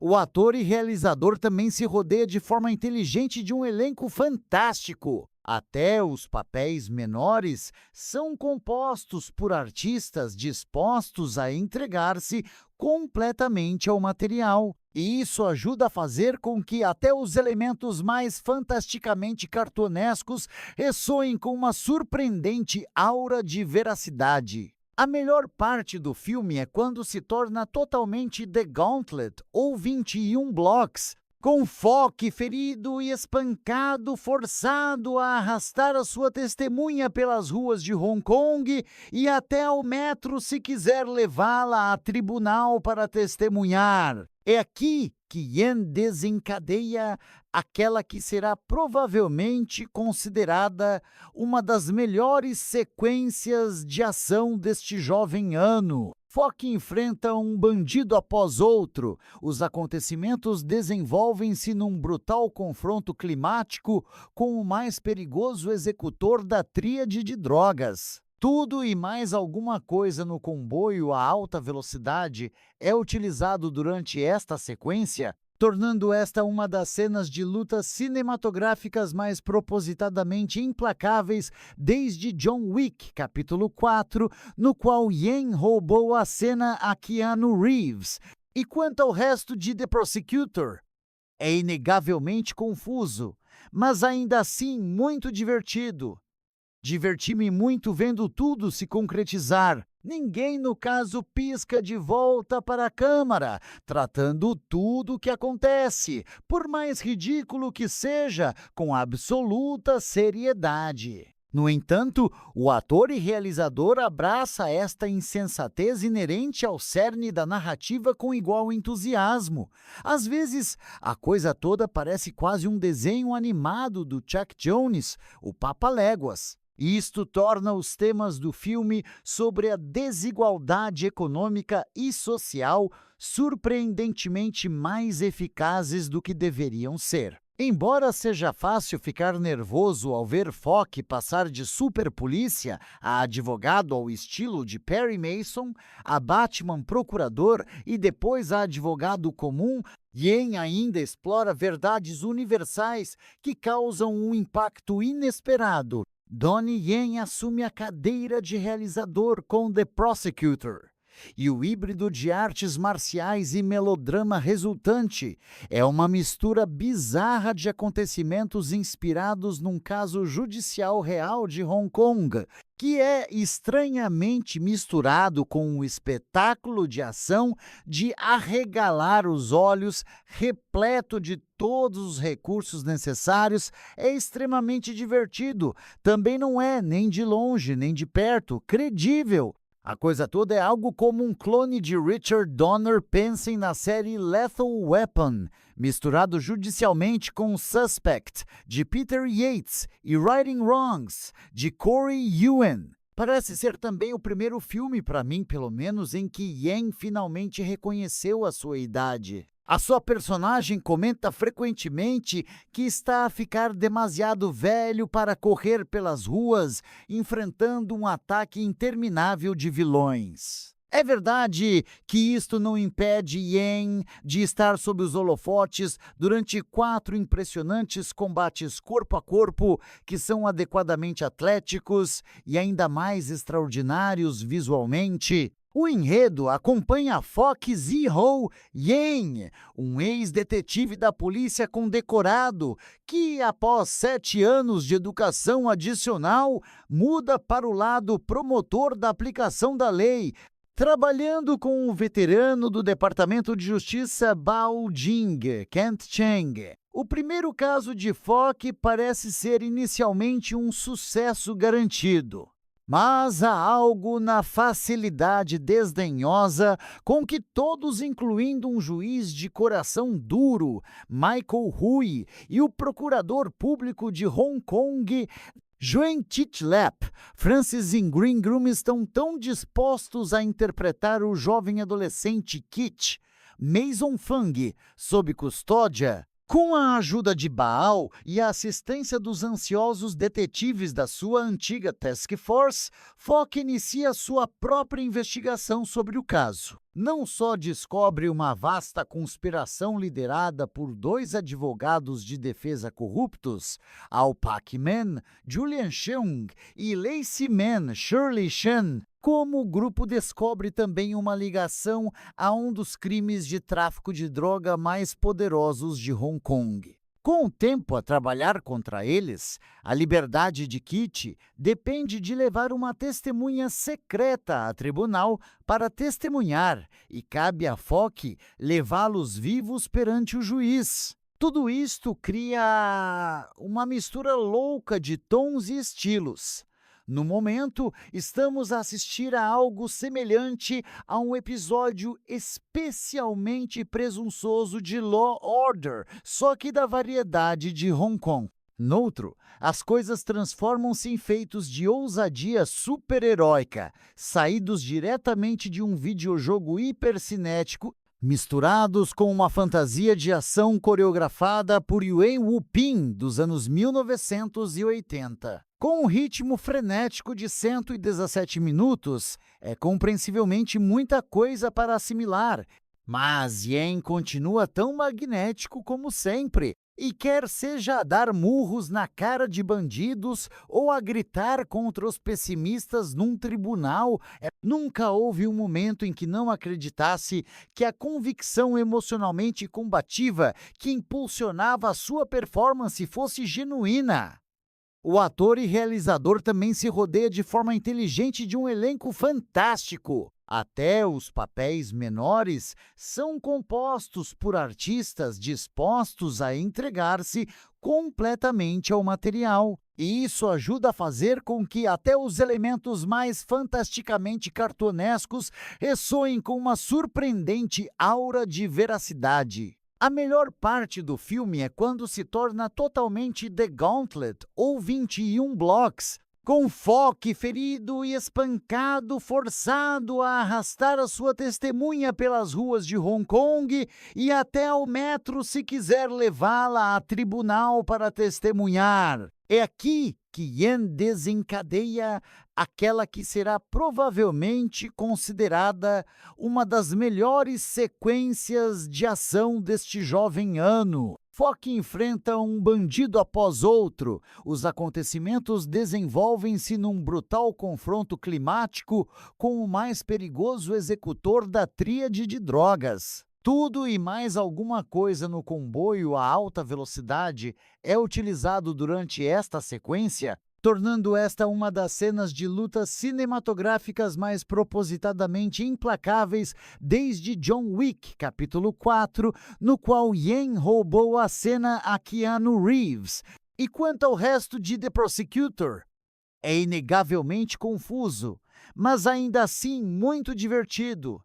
O ator e realizador também se rodeia de forma inteligente de um elenco fantástico. Até os papéis menores são compostos por artistas dispostos a entregar-se completamente ao material. E isso ajuda a fazer com que até os elementos mais fantasticamente cartunescos ressoem com uma surpreendente aura de veracidade. A melhor parte do filme é quando se torna totalmente The Gauntlet, ou 21 Blocks, com Fock ferido e espancado, forçado a arrastar a sua testemunha pelas ruas de Hong Kong e até ao metro se quiser levá-la a tribunal para testemunhar. É aqui que Yen desencadeia aquela que será provavelmente considerada uma das melhores sequências de ação deste jovem ano. Fock enfrenta um bandido após outro. Os acontecimentos desenvolvem-se num brutal confronto climático com o mais perigoso executor da tríade de drogas. Tudo e mais alguma coisa no comboio a alta velocidade é utilizado durante esta sequência, tornando esta uma das cenas de lutas cinematográficas mais propositadamente implacáveis desde John Wick, capítulo 4, no qual Yen roubou a cena a Keanu Reeves. E quanto ao resto de The Prosecutor, é inegavelmente confuso, mas ainda assim muito divertido. Diverti-me muito vendo tudo se concretizar. Ninguém, no caso, pisca de volta para a câmara, tratando tudo o que acontece, por mais ridículo que seja, com absoluta seriedade. No entanto, o ator e realizador abraça esta insensatez inerente ao cerne da narrativa com igual entusiasmo. Às vezes, a coisa toda parece quase um desenho animado do Chuck Jones, o Papaléguas. Isto torna os temas do filme sobre a desigualdade econômica e social surpreendentemente mais eficazes do que deveriam ser. Embora seja fácil ficar nervoso ao ver Fogg passar de super polícia a advogado ao estilo de Perry Mason, a Batman procurador e depois a advogado comum, Yen ainda explora verdades universais que causam um impacto inesperado. Donnie Yen assume a cadeira de realizador com The Prosecutor. E o híbrido de artes marciais e melodrama resultante é uma mistura bizarra de acontecimentos inspirados num caso judicial real de Hong Kong, que é estranhamente misturado com um espetáculo de ação de arregalar os olhos, repleto de todos os recursos necessários. É extremamente divertido. Também não é, nem de longe, nem de perto, credível. A coisa toda é algo como um clone de Richard Donner. Pensem na série Lethal Weapon, misturado judicialmente com Suspect, de Peter Yates, e Righting Wrongs, de Corey Yuen. Parece ser também o primeiro filme, para mim pelo menos, em que Yen finalmente reconheceu a sua idade. A sua personagem comenta frequentemente que está a ficar demasiado velho para correr pelas ruas, enfrentando um ataque interminável de vilões. É verdade que isto não impede Yen de estar sob os holofotes durante 4 impressionantes combates corpo a corpo, que são adequadamente atléticos e ainda mais extraordinários visualmente. O enredo acompanha Fogg Ziho Yen, um ex-detetive da polícia condecorado que, após 7 anos de educação adicional, muda para o lado promotor da aplicação da lei, trabalhando com o veterano do Departamento de Justiça Bao Jing, Kent Cheng. O primeiro caso de Fogg parece ser inicialmente um sucesso garantido. Mas há algo na facilidade desdenhosa com que todos, incluindo um juiz de coração duro, Michael Hui, e o procurador público de Hong Kong, Joan Chitlap, Francis Ingram, estão tão dispostos a interpretar o jovem adolescente Kit, Mason Fung, sob custódia. Com a ajuda de Baal e a assistência dos ansiosos detetives da sua antiga Task Force, Fogg inicia sua própria investigação sobre o caso. Não só descobre uma vasta conspiração liderada por 2 advogados de defesa corruptos, Ao Pak-man, Julian Cheung, e Lacey Man, Shirley Shen, como o grupo descobre também uma ligação a um dos crimes de tráfico de droga mais poderosos de Hong Kong. Com o tempo a trabalhar contra eles, a liberdade de Kit depende de levar uma testemunha secreta a tribunal para testemunhar, e cabe a Fogg levá-los vivos perante o juiz. Tudo isto cria uma mistura louca de tons e estilos. No momento, estamos a assistir a algo semelhante a um episódio especialmente presunçoso de Law Order, só que da variedade de Hong Kong. Noutro, as coisas transformam-se em feitos de ousadia super-heróica, saídos diretamente de um videojogo hipercinético, misturados com uma fantasia de ação coreografada por Yuen Woo-ping dos anos 1980. Com um ritmo frenético de 117 minutos, é compreensivelmente muita coisa para assimilar, mas Yen continua tão magnético como sempre, e quer seja a dar murros na cara de bandidos ou a gritar contra os pessimistas num tribunal, nunca houve um momento em que não acreditasse que a convicção emocionalmente combativa que impulsionava a sua performance fosse genuína. O ator e realizador também se rodeia de forma inteligente de um elenco fantástico. Até os papéis menores são compostos por artistas dispostos a entregar-se completamente ao material. E isso ajuda a fazer com que até os elementos mais fantasticamente cartunescos ressoem com uma surpreendente aura de veracidade. A melhor parte do filme é quando se torna totalmente The Gauntlet, ou 21 blocos, Com Fock ferido e espancado, forçado a arrastar a sua testemunha pelas ruas de Hong Kong e até ao metro se quiser levá-la a tribunal para testemunhar. É aqui que Yen desencadeia aquela que será provavelmente considerada uma das melhores sequências de ação deste jovem ano. Fock enfrenta um bandido após outro. Os acontecimentos desenvolvem-se num brutal confronto climático com o mais perigoso executor da tríade de drogas. Tudo e mais alguma coisa no comboio a alta velocidade é utilizado durante esta sequência, tornando esta uma das cenas de lutas cinematográficas mais propositadamente implacáveis desde John Wick, capítulo 4, no qual Yen roubou a cena a Keanu Reeves. E quanto ao resto de The Prosecutor, é inegavelmente confuso, mas ainda assim muito divertido.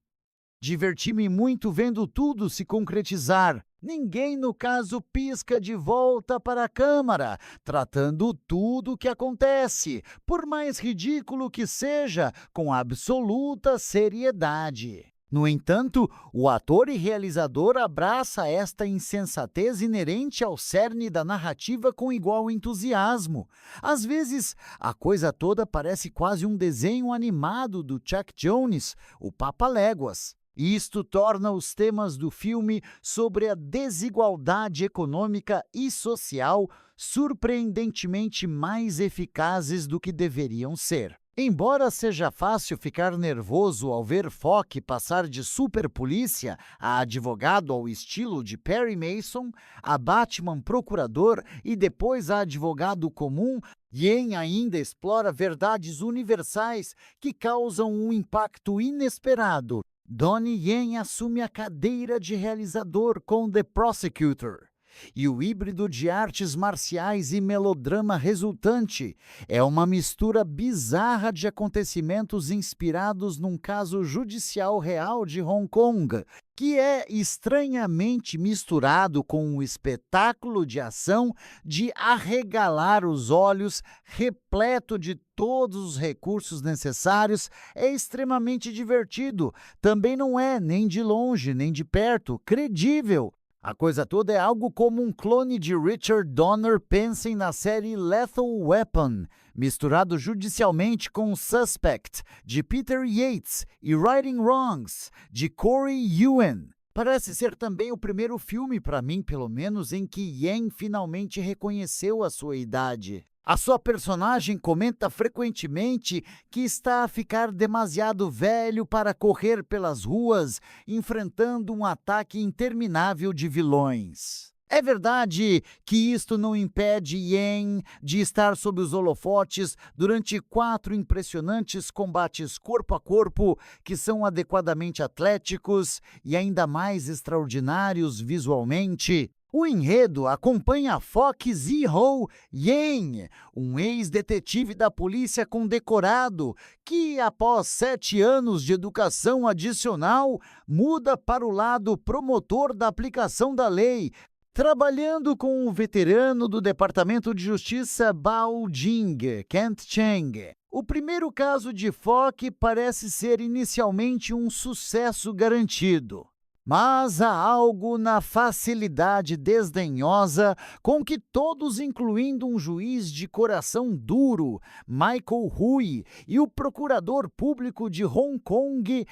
Diverti-me muito vendo tudo se concretizar. Ninguém, no caso, pisca de volta para a câmara, tratando tudo o que acontece, por mais ridículo que seja, com absoluta seriedade. No entanto, o ator e realizador abraça esta insensatez inerente ao cerne da narrativa com igual entusiasmo. Às vezes, a coisa toda parece quase um desenho animado do Chuck Jones, o Papaléguas. Isto torna os temas do filme sobre a desigualdade econômica e social surpreendentemente mais eficazes do que deveriam ser. Embora seja fácil ficar nervoso ao ver Fock passar de superpolícia a advogado ao estilo de Perry Mason, a Batman procurador e depois a advogado comum, Yen ainda explora verdades universais que causam um impacto inesperado. Donnie Yen assume a cadeira de realizador com The Prosecutor. E o híbrido de artes marciais e melodrama resultante é uma mistura bizarra de acontecimentos inspirados num caso judicial real de Hong Kong, que é estranhamente misturado com um espetáculo de ação de arregalar os olhos, repleto de todos os recursos necessários. É extremamente divertido. Também não é, nem de longe, nem de perto, credível. A coisa toda é algo como um clone de Richard Donner, pensem na série Lethal Weapon, misturado judicialmente com Suspect, de Peter Yates, e Righting Wrongs, de Corey Yuen. Parece ser também o primeiro filme, para mim pelo menos, em que Yen finalmente reconheceu a sua idade. A sua personagem comenta frequentemente que está a ficar demasiado velho para correr pelas ruas, enfrentando um ataque interminável de vilões. É verdade que isto não impede Yen de estar sob os holofotes durante 4 impressionantes combates corpo a corpo que são adequadamente atléticos e ainda mais extraordinários visualmente. O enredo acompanha Fock Ziho Yen, um ex-detetive da polícia condecorado que, após 7 anos de educação adicional, muda para o lado promotor da aplicação da lei, trabalhando com o veterano do Departamento de Justiça Bao Jing, Kent Cheng. O primeiro caso de Fock parece ser inicialmente um sucesso garantido. Mas há algo na facilidade desdenhosa com que todos, incluindo um juiz de coração duro, Michael Hui, e o procurador público de Hong Kong,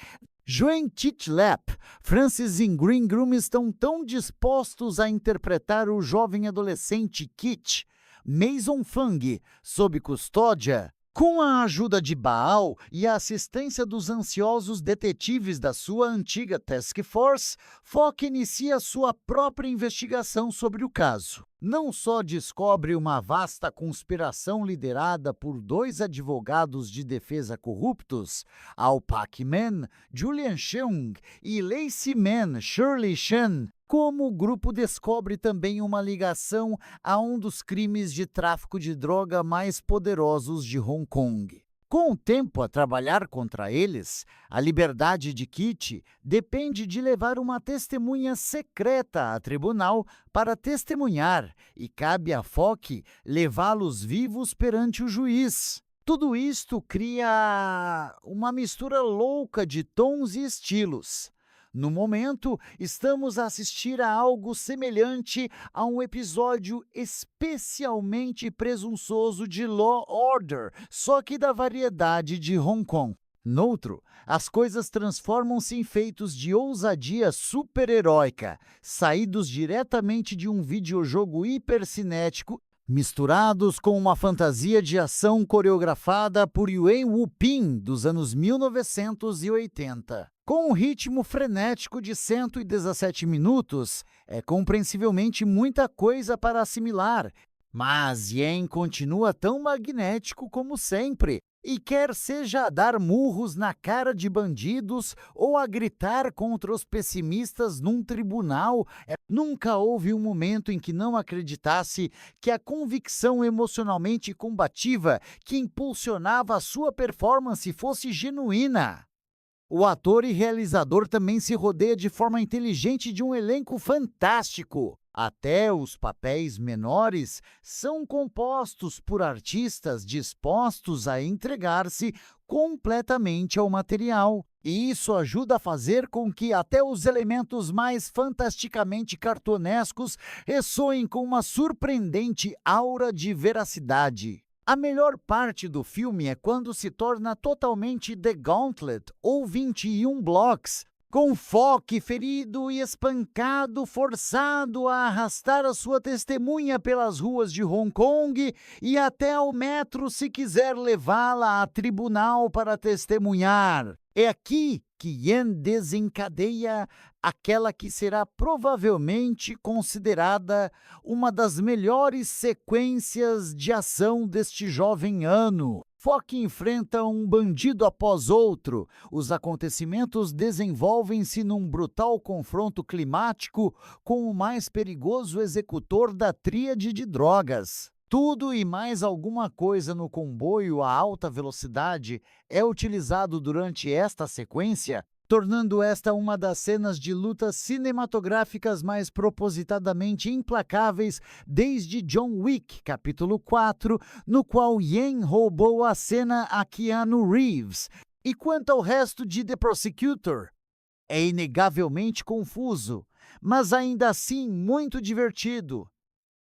Nguyen Chit Lap, Francis Ingram, estão tão dispostos a interpretar o jovem adolescente Kit, Mason Fang, sob custódia. Com a ajuda de Baal e a assistência dos ansiosos detetives da sua antiga Task Force, Fock inicia sua própria investigação sobre o caso. Não só descobre uma vasta conspiração liderada por 2 advogados de defesa corruptos, Al Pak-man, Julian Cheung, e Lacey Man, Shirley Shen, como o grupo descobre também uma ligação a um dos crimes de tráfico de droga mais poderosos de Hong Kong. Com o tempo a trabalhar contra eles, a liberdade de Kit depende de levar uma testemunha secreta a tribunal para testemunhar e cabe a Fock levá-los vivos perante o juiz. Tudo isto cria uma mistura louca de tons e estilos. No momento, estamos a assistir a algo semelhante a um episódio especialmente presunçoso de Law Order, só que da variedade de Hong Kong. Noutro, as coisas transformam-se em feitos de ousadia super-heróica, saídos diretamente de um videojogo hipercinético, misturados com uma fantasia de ação coreografada por Yuen Woo-ping dos anos 1980. Com um ritmo frenético de 117 minutos, é compreensivelmente muita coisa para assimilar, mas Yen continua tão magnético como sempre, e quer seja a dar murros na cara de bandidos ou a gritar contra os pessimistas num tribunal, nunca houve um momento em que não acreditasse que a convicção emocionalmente combativa que impulsionava a sua performance fosse genuína. O ator e realizador também se rodeia de forma inteligente de um elenco fantástico. Até os papéis menores são compostos por artistas dispostos a entregar-se completamente ao material. E isso ajuda a fazer com que até os elementos mais fantasticamente cartunescos ressoem com uma surpreendente aura de veracidade. A melhor parte do filme é quando se torna totalmente The Gauntlet, ou 21 Blocks, com Fock ferido e espancado, forçado a arrastar a sua testemunha pelas ruas de Hong Kong e até ao metro se quiser levá-la a tribunal para testemunhar. É aqui que Yen desencadeia aquela que será provavelmente considerada uma das melhores sequências de ação deste jovem ano. Fock enfrenta um bandido após outro. Os acontecimentos desenvolvem-se num brutal confronto climático com o mais perigoso executor da tríade de drogas. Tudo e mais alguma coisa no comboio a alta velocidade é utilizado durante esta sequência, tornando esta uma das cenas de lutas cinematográficas mais propositadamente implacáveis desde John Wick, capítulo 4, no qual Yen roubou a cena a Keanu Reeves. E quanto ao resto de The Prosecutor, é inegavelmente confuso, mas ainda assim muito divertido.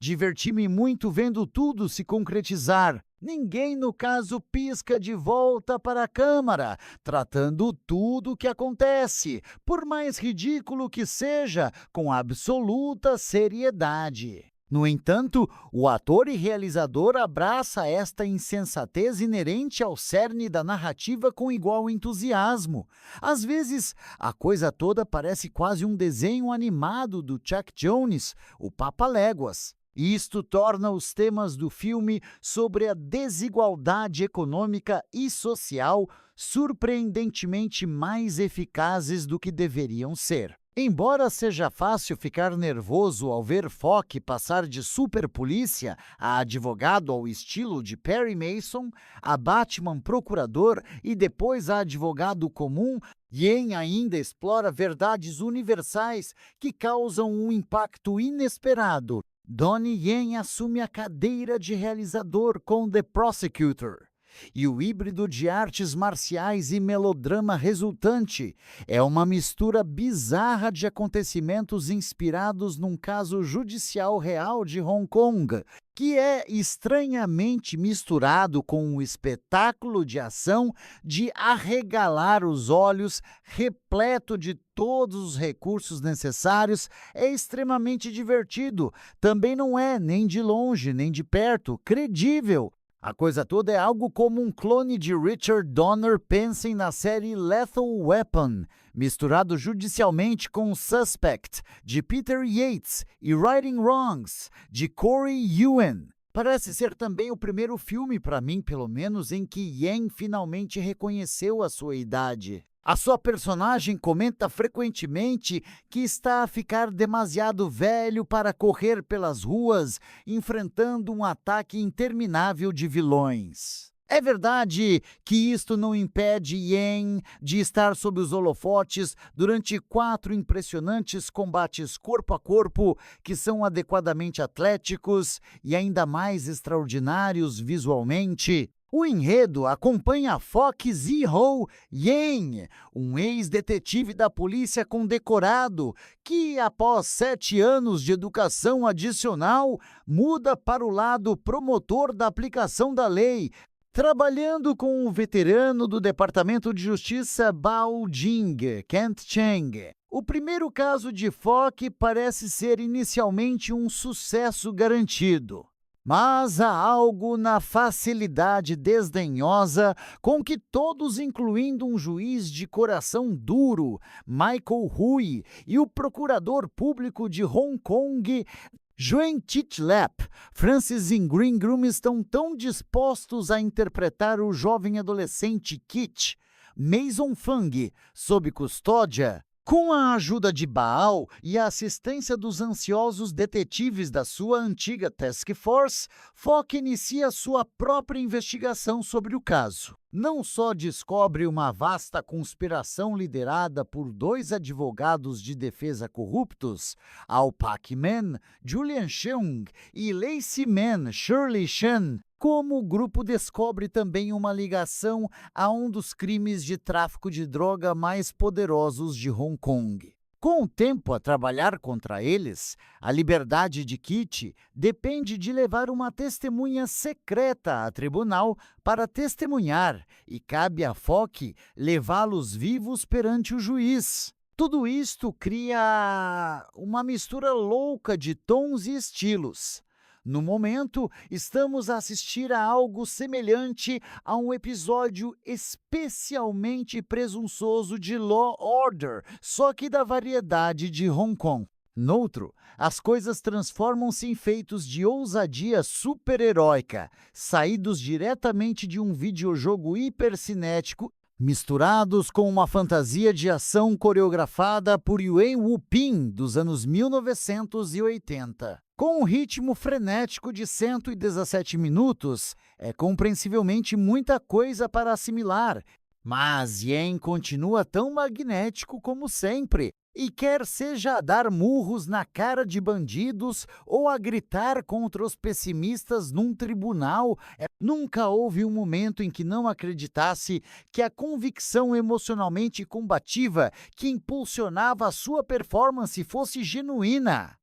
Diverti-me muito vendo tudo se concretizar. Ninguém, no caso, pisca de volta para a câmara, tratando tudo o que acontece, por mais ridículo que seja, com absoluta seriedade. No entanto, o ator e realizador abraça esta insensatez inerente ao cerne da narrativa com igual entusiasmo. Às vezes, a coisa toda parece quase um desenho animado do Chuck Jones, o Papaléguas. Isto torna os temas do filme sobre a desigualdade econômica e social surpreendentemente mais eficazes do que deveriam ser. Embora seja fácil ficar nervoso ao ver Fock passar de superpolícia a advogado ao estilo de Perry Mason, a Batman procurador e depois a advogado comum, Yen ainda explora verdades universais que causam um impacto inesperado. Donnie Yen assume a cadeira de realizador com The Prosecutor. E o híbrido de artes marciais e melodrama resultante é uma mistura bizarra de acontecimentos inspirados num caso judicial real de Hong Kong, que é estranhamente misturado com um espetáculo de ação de arregalar os olhos, repleto de todos os recursos necessários. É extremamente divertido. Também não é, nem de longe, nem de perto, credível. A coisa toda é algo como um clone de Richard Donner, pensem na série Lethal Weapon, misturado judicialmente com Suspect, de Peter Yates, e Righting Wrongs, de Corey Yuen. Parece ser também o primeiro filme, para mim pelo menos, em que Yen finalmente reconheceu a sua idade. A sua personagem comenta frequentemente que está a ficar demasiado velho para correr pelas ruas, enfrentando um ataque interminável de vilões. É verdade que isto não impede Yen de estar sob os holofotes durante 4 impressionantes combates corpo a corpo, que são adequadamente atléticos e ainda mais extraordinários visualmente. O enredo acompanha Fock Ziho Yen, um ex-detetive da polícia condecorado que, após 7 anos de educação adicional, muda para o lado promotor da aplicação da lei, trabalhando com o veterano do Departamento de Justiça Bao Jing, Kent Cheng. O primeiro caso de Fock parece ser inicialmente um sucesso garantido. Mas há algo na facilidade desdenhosa com que todos, incluindo um juiz de coração duro, Michael Hui, e o procurador público de Hong Kong, Nguyen Chi Lap, Francis Ingram, estão tão dispostos a interpretar o jovem adolescente Kit, Mason Fung, sob custódia. Com a ajuda de Baal e a assistência dos ansiosos detetives da sua antiga Task Force, Fock inicia sua própria investigação sobre o caso. Não só descobre uma vasta conspiração liderada por 2 advogados de defesa corruptos, Ao Pak-man, Julian Cheung, e Lacey Man, Shirley Shen, como o grupo descobre também uma ligação a um dos crimes de tráfico de droga mais poderosos de Hong Kong. Com o tempo a trabalhar contra eles, a liberdade de Kit depende de levar uma testemunha secreta a tribunal para testemunhar, e cabe a Fock levá-los vivos perante o juiz. Tudo isto cria uma mistura louca de tons e estilos. No momento, estamos a assistir a algo semelhante a um episódio especialmente presunçoso de Law Order, só que da variedade de Hong Kong. Noutro, as coisas transformam-se em feitos de ousadia super-heróica, saídos diretamente de um videojogo hipercinético, misturados com uma fantasia de ação coreografada por Yuen Woo-ping dos anos 1980. Com um ritmo frenético de 117 minutos, é compreensivelmente muita coisa para assimilar, mas Yen continua tão magnético como sempre, e quer seja a dar murros na cara de bandidos ou a gritar contra os pessimistas num tribunal, nunca houve um momento em que não acreditasse que a convicção emocionalmente combativa que impulsionava a sua performance fosse genuína.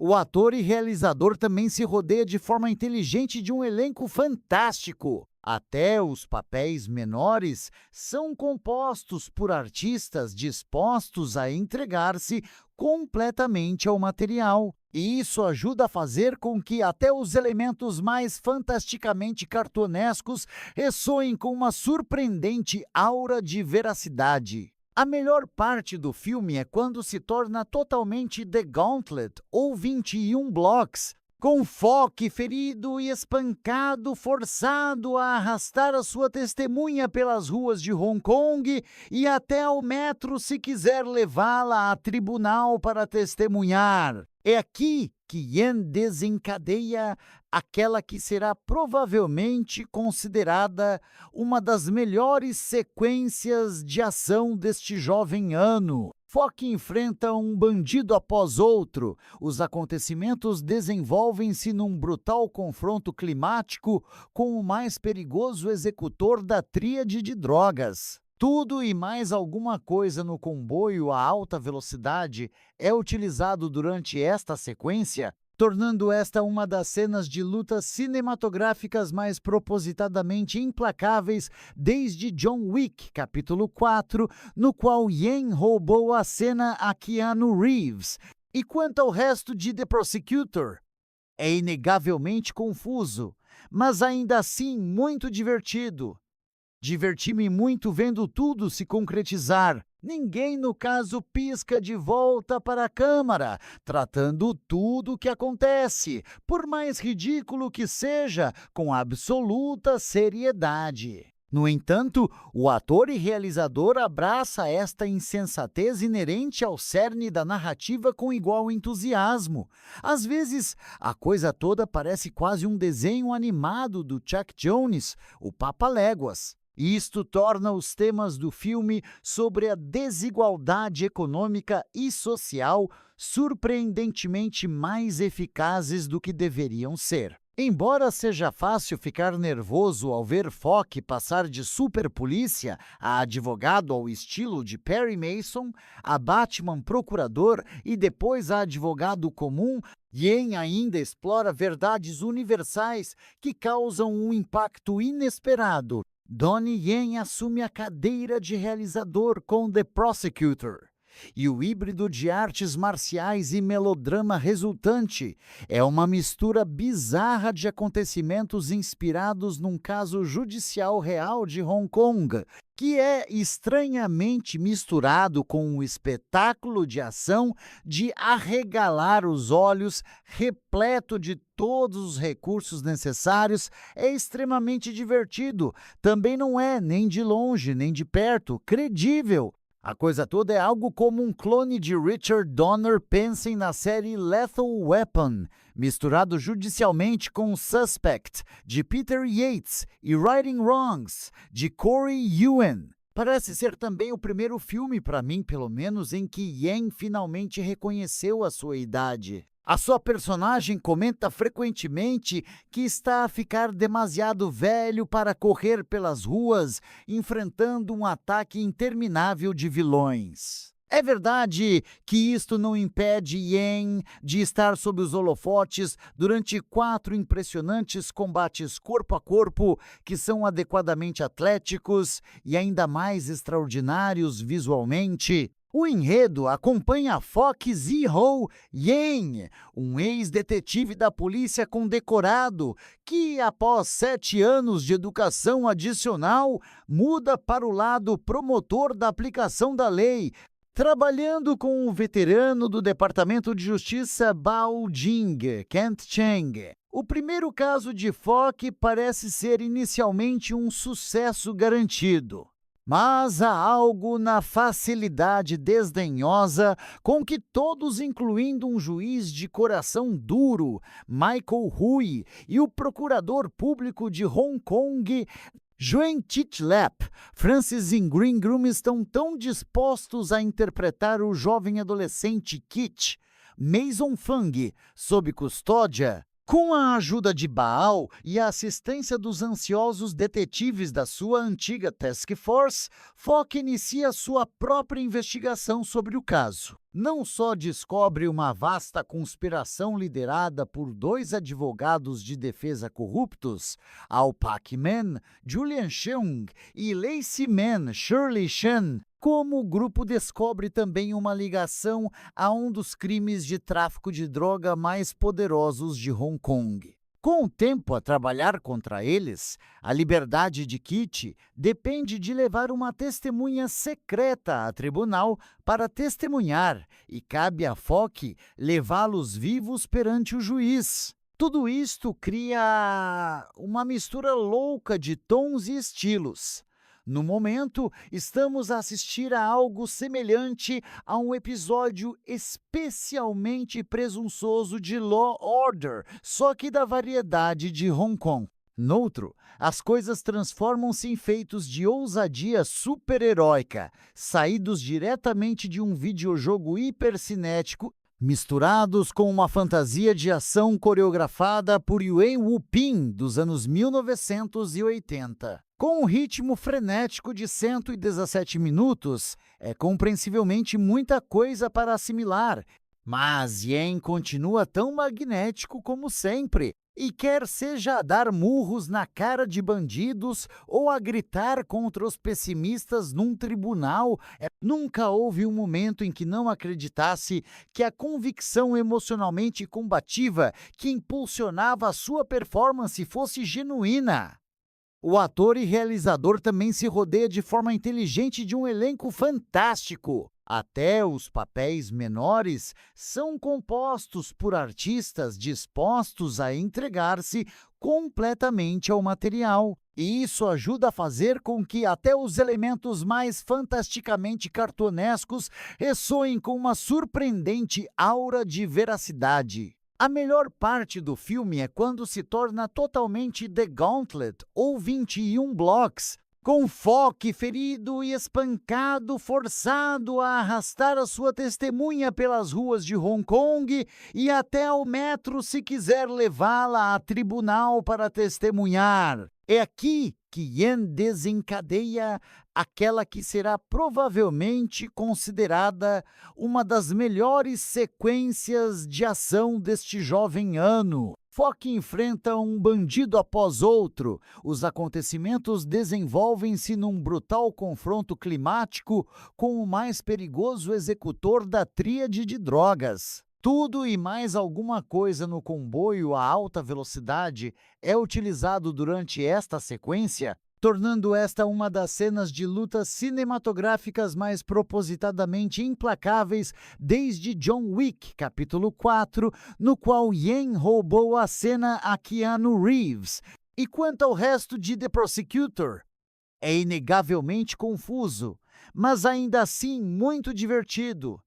O ator e realizador também se rodeia de forma inteligente de um elenco fantástico. Até os papéis menores são compostos por artistas dispostos a entregar-se completamente ao material. E isso ajuda a fazer com que até os elementos mais fantasticamente cartunescos ressoem com uma surpreendente aura de veracidade. A melhor parte do filme é quando se torna totalmente The Gauntlet, ou 21 Blocks, com Fock ferido e espancado, forçado a arrastar a sua testemunha pelas ruas de Hong Kong e até ao metro se quiser levá-la a tribunal para testemunhar. É aqui que Yen desencadeia aquela que será provavelmente considerada uma das melhores sequências de ação deste jovem ano. Fock enfrenta um bandido após outro. Os acontecimentos desenvolvem-se num brutal confronto climático com o mais perigoso executor da tríade de drogas. Tudo e mais alguma coisa no comboio a alta velocidade é utilizado durante esta sequência, tornando esta uma das cenas de lutas cinematográficas mais propositadamente implacáveis desde John Wick, capítulo 4, no qual Yen roubou a cena a Keanu Reeves. E quanto ao resto de The Prosecutor, é inegavelmente confuso, mas ainda assim muito divertido. Diverti-me muito vendo tudo se concretizar. Ninguém, no caso, pisca de volta para a câmara, tratando tudo o que acontece, por mais ridículo que seja, com absoluta seriedade. No entanto, o ator e realizador abraça esta insensatez inerente ao cerne da narrativa com igual entusiasmo. Às vezes, a coisa toda parece quase um desenho animado do Chuck Jones, o Papaléguas. Isto torna os temas do filme sobre a desigualdade econômica e social surpreendentemente mais eficazes do que deveriam ser. Embora seja fácil ficar nervoso ao ver Fogg passar de super polícia a advogado ao estilo de Perry Mason, a Batman procurador e depois a advogado comum, Yen ainda explora verdades universais que causam um impacto inesperado. Donnie Yen assume a cadeira de realizador com The Prosecutor. E o híbrido de artes marciais e melodrama resultante é uma mistura bizarra de acontecimentos inspirados num caso judicial real de Hong Kong, que é estranhamente misturado com um espetáculo de ação de arregalar os olhos, repleto de todos os recursos necessários. É extremamente divertido. Também não é, nem de longe, nem de perto, credível. A coisa toda é algo como um clone de Richard Donner. Pensem na série Lethal Weapon, misturado judicialmente com Suspect, de Peter Yates, e Righting Wrongs, de Corey Yuen. Parece ser também o primeiro filme, para mim pelo menos, em que Yen finalmente reconheceu a sua idade. A sua personagem comenta frequentemente que está a ficar demasiado velho para correr pelas ruas, enfrentando um ataque interminável de vilões. É verdade que isto não impede Yen de estar sob os holofotes durante 4 impressionantes combates corpo a corpo, que são adequadamente atléticos e ainda mais extraordinários visualmente. O enredo acompanha Fogg Ziho Yen, um ex-detetive da polícia condecorado que, após 7 anos de educação adicional, muda para o lado promotor da aplicação da lei, trabalhando com o veterano do Departamento de Justiça Bao Jing, Kent Cheng. O primeiro caso de Fogg parece ser inicialmente um sucesso garantido. Mas há algo na facilidade desdenhosa com que todos, incluindo um juiz de coração duro, Michael Hui, e o procurador público de Hong Kong, Joan Chitlap, Francis Ingram, estão tão dispostos a interpretar o jovem adolescente Kit, Mason Fung, sob custódia. Com a ajuda de Baal e a assistência dos ansiosos detetives da sua antiga Task Force, Fogg inicia sua própria investigação sobre o caso. Não só descobre uma vasta conspiração liderada por 2 advogados de defesa corruptos, Al Pak-man, Julian Cheung, e Lacey Man, Shirley Shen, como o grupo descobre também uma ligação a um dos crimes de tráfico de droga mais poderosos de Hong Kong. Com o tempo a trabalhar contra eles, a liberdade de Kit depende de levar uma testemunha secreta a tribunal para testemunhar, e cabe a Fogg levá-los vivos perante o juiz. Tudo isto cria uma mistura louca de tons e estilos. No momento, estamos a assistir a algo semelhante a um episódio especialmente presunçoso de Law Order, só que da variedade de Hong Kong. Noutro, as coisas transformam-se em feitos de ousadia super-heróica, saídos diretamente de um videojogo hipercinético, misturados com uma fantasia de ação coreografada por Yuen Woo-ping dos anos 1980. Com um ritmo frenético de 117 minutos, é compreensivelmente muita coisa para assimilar, mas Yen continua tão magnético como sempre, e quer seja a dar murros na cara de bandidos ou a gritar contra os pessimistas num tribunal, nunca houve um momento em que não acreditasse que a convicção emocionalmente combativa que impulsionava a sua performance fosse genuína. O ator e realizador também se rodeia de forma inteligente de um elenco fantástico. Até os papéis menores são compostos por artistas dispostos a entregar-se completamente ao material. E isso ajuda a fazer com que até os elementos mais fantasticamente cartunescos ressoem com uma surpreendente aura de veracidade. A melhor parte do filme é quando se torna totalmente The Gauntlet, ou 21 blocos, Com Fock ferido e espancado, forçado a arrastar a sua testemunha pelas ruas de Hong Kong e até ao metro se quiser levá-la a tribunal para testemunhar. É aqui que Yen desencadeia aquela que será provavelmente considerada uma das melhores sequências de ação deste jovem ano. Fock enfrenta um bandido após outro. Os acontecimentos desenvolvem-se num brutal confronto climático com o mais perigoso executor da tríade de drogas. Tudo e mais alguma coisa no comboio a alta velocidade é utilizado durante esta sequência, tornando esta uma das cenas de lutas cinematográficas mais propositadamente implacáveis desde John Wick, capítulo 4, no qual Yen roubou a cena a Keanu Reeves. E quanto ao resto de The Prosecutor, é inegavelmente confuso, mas ainda assim muito divertido.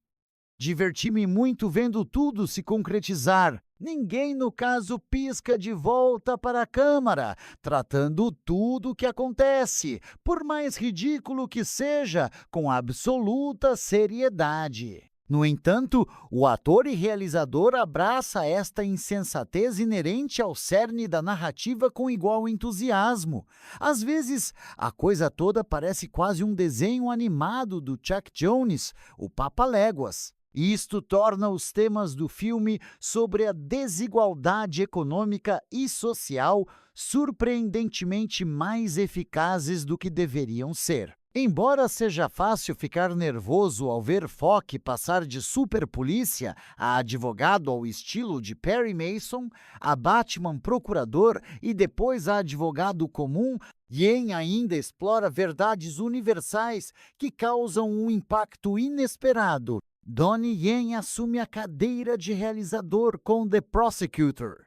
Diverti-me muito vendo tudo se concretizar. Ninguém, no caso, pisca de volta para a câmara, tratando tudo o que acontece, por mais ridículo que seja, com absoluta seriedade. No entanto, o ator e realizador abraça esta insensatez inerente ao cerne da narrativa com igual entusiasmo. Às vezes, a coisa toda parece quase um desenho animado do Chuck Jones, o Papaléguas. Isto torna os temas do filme sobre a desigualdade econômica e social surpreendentemente mais eficazes do que deveriam ser. Embora seja fácil ficar nervoso ao ver Fock passar de superpolícia a advogado ao estilo de Perry Mason, a Batman procurador e depois a advogado comum, Yen ainda explora verdades universais que causam um impacto inesperado. Donnie Yen assume a cadeira de realizador com The Prosecutor.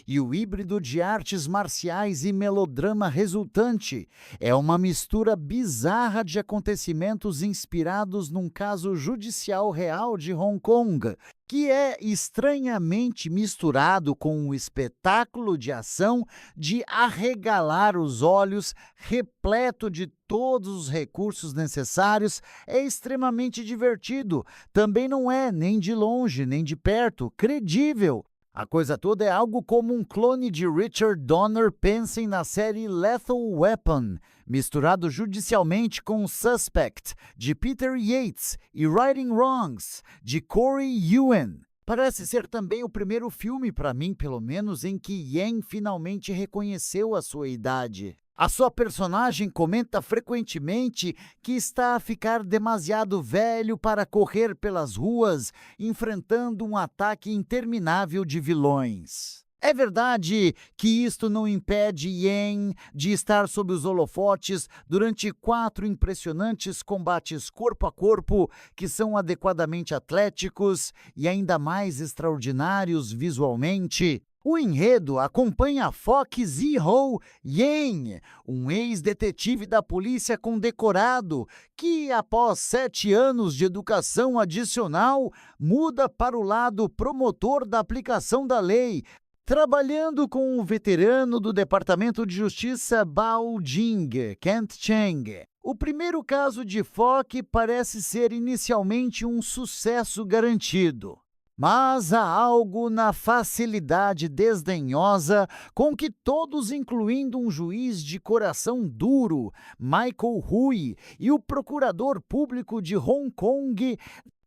E o híbrido de artes marciais e melodrama resultante é uma mistura bizarra de acontecimentos inspirados num caso judicial real de Hong Kong, que é estranhamente misturado com um espetáculo de ação de arregalar os olhos, repleto de todos os recursos necessários. É extremamente divertido. Também não é, nem de longe, nem de perto, credível. A coisa toda é algo como um clone de Richard Donner, pensem na série Lethal Weapon, misturado judicialmente com Suspect, de Peter Yates, e Righting Wrongs, de Corey Yuen. Parece ser também o primeiro filme, para mim pelo menos, em que Yen finalmente reconheceu a sua idade. A sua personagem comenta frequentemente que está a ficar demasiado velho para correr pelas ruas, enfrentando um ataque interminável de vilões. É verdade que isto não impede Yen de estar sob os holofotes durante 4 impressionantes combates corpo a corpo, que são adequadamente atléticos e ainda mais extraordinários visualmente. O enredo acompanha Fock Ziho Yen, um ex-detetive da polícia condecorado que, após 7 anos de educação adicional, muda para o lado promotor da aplicação da lei, trabalhando com o veterano do Departamento de Justiça Bao Jing, Kent Cheng. O primeiro caso de Fock parece ser inicialmente um sucesso garantido. Mas há algo na facilidade desdenhosa com que todos, incluindo um juiz de coração duro, Michael Hui, e o procurador público de Hong Kong,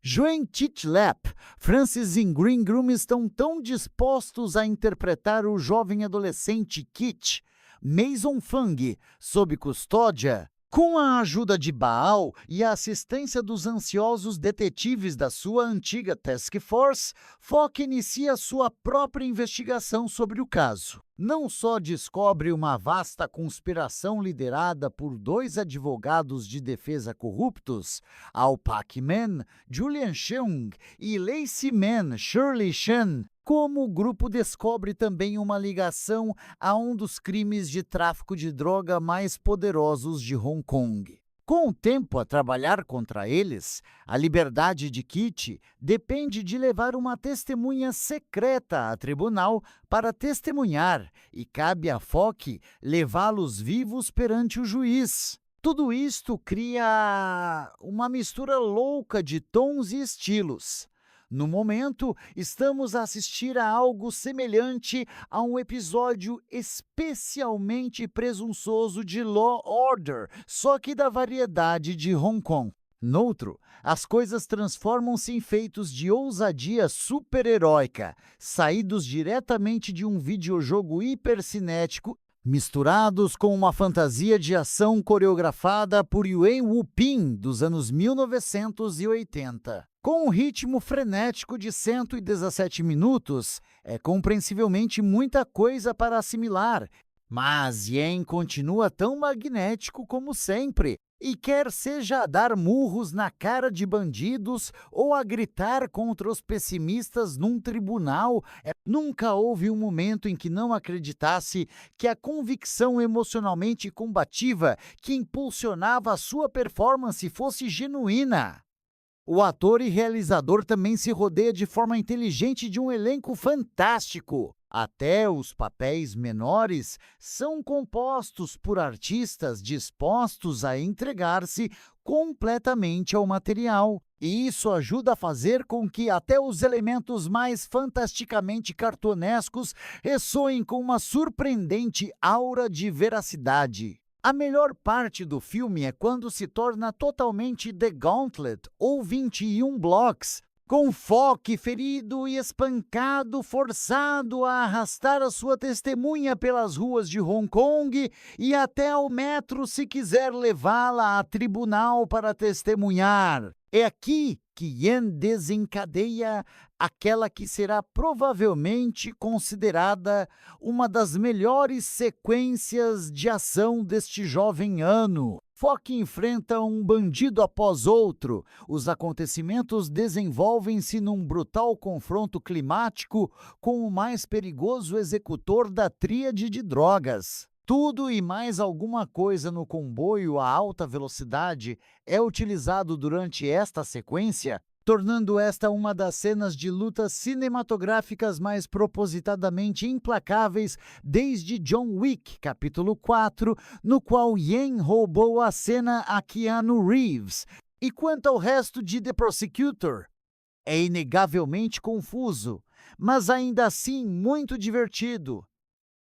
Nguyen Chit Lap, Francis Ingram, estão tão dispostos a interpretar o jovem adolescente Kit, Mason Fang, sob custódia. Com a ajuda de Baal e a assistência dos ansiosos detetives da sua antiga Task Force, Fock inicia sua própria investigação sobre o caso. Não só descobre uma vasta conspiração liderada por 2 advogados de defesa corruptos, Al Pak-man, Julian Cheung, e Lacey Man, Shirley Shen, como o grupo descobre também uma ligação a um dos crimes de tráfico de droga mais poderosos de Hong Kong. Com o tempo a trabalhar contra eles, a liberdade de Kit depende de levar uma testemunha secreta a tribunal para testemunhar, e cabe a Fock levá-los vivos perante o juiz. Tudo isto cria uma mistura louca de tons e estilos. No momento, estamos a assistir a algo semelhante a um episódio especialmente presunçoso de Law Order, só que da variedade de Hong Kong. Noutro, as coisas transformam-se em feitos de ousadia super-heróica, saídos diretamente de um videojogo hipercinético, misturados com uma fantasia de ação coreografada por Yuen Woo-ping dos anos 1980. Com um ritmo frenético de 117 minutos, é compreensivelmente muita coisa para assimilar, mas Yen continua tão magnético como sempre, e quer seja a dar murros na cara de bandidos ou a gritar contra os pessimistas num tribunal, nunca houve um momento em que não acreditasse que a convicção emocionalmente combativa que impulsionava a sua performance fosse genuína. O ator e realizador também se rodeia de forma inteligente de um elenco fantástico. Até os papéis menores são compostos por artistas dispostos a entregar-se completamente ao material. E isso ajuda a fazer com que até os elementos mais fantasticamente cartunescos ressoem com uma surpreendente aura de veracidade. A melhor parte do filme é quando se torna totalmente The Gauntlet, ou 21 Blocks, com Fock ferido e espancado, forçado a arrastar a sua testemunha pelas ruas de Hong Kong e até ao metro se quiser levá-la a tribunal para testemunhar. É aqui que Yen desencadeia aquela que será provavelmente considerada uma das melhores sequências de ação deste jovem ano. Fock enfrenta um bandido após outro. Os acontecimentos desenvolvem-se num brutal confronto climático com o mais perigoso executor da tríade de drogas. Tudo e mais alguma coisa no comboio a alta velocidade é utilizado durante esta sequência, tornando esta uma das cenas de lutas cinematográficas mais propositadamente implacáveis desde John Wick, capítulo 4, no qual Yen roubou a cena a Keanu Reeves. E quanto ao resto de The Prosecutor, é inegavelmente confuso, mas ainda assim muito divertido.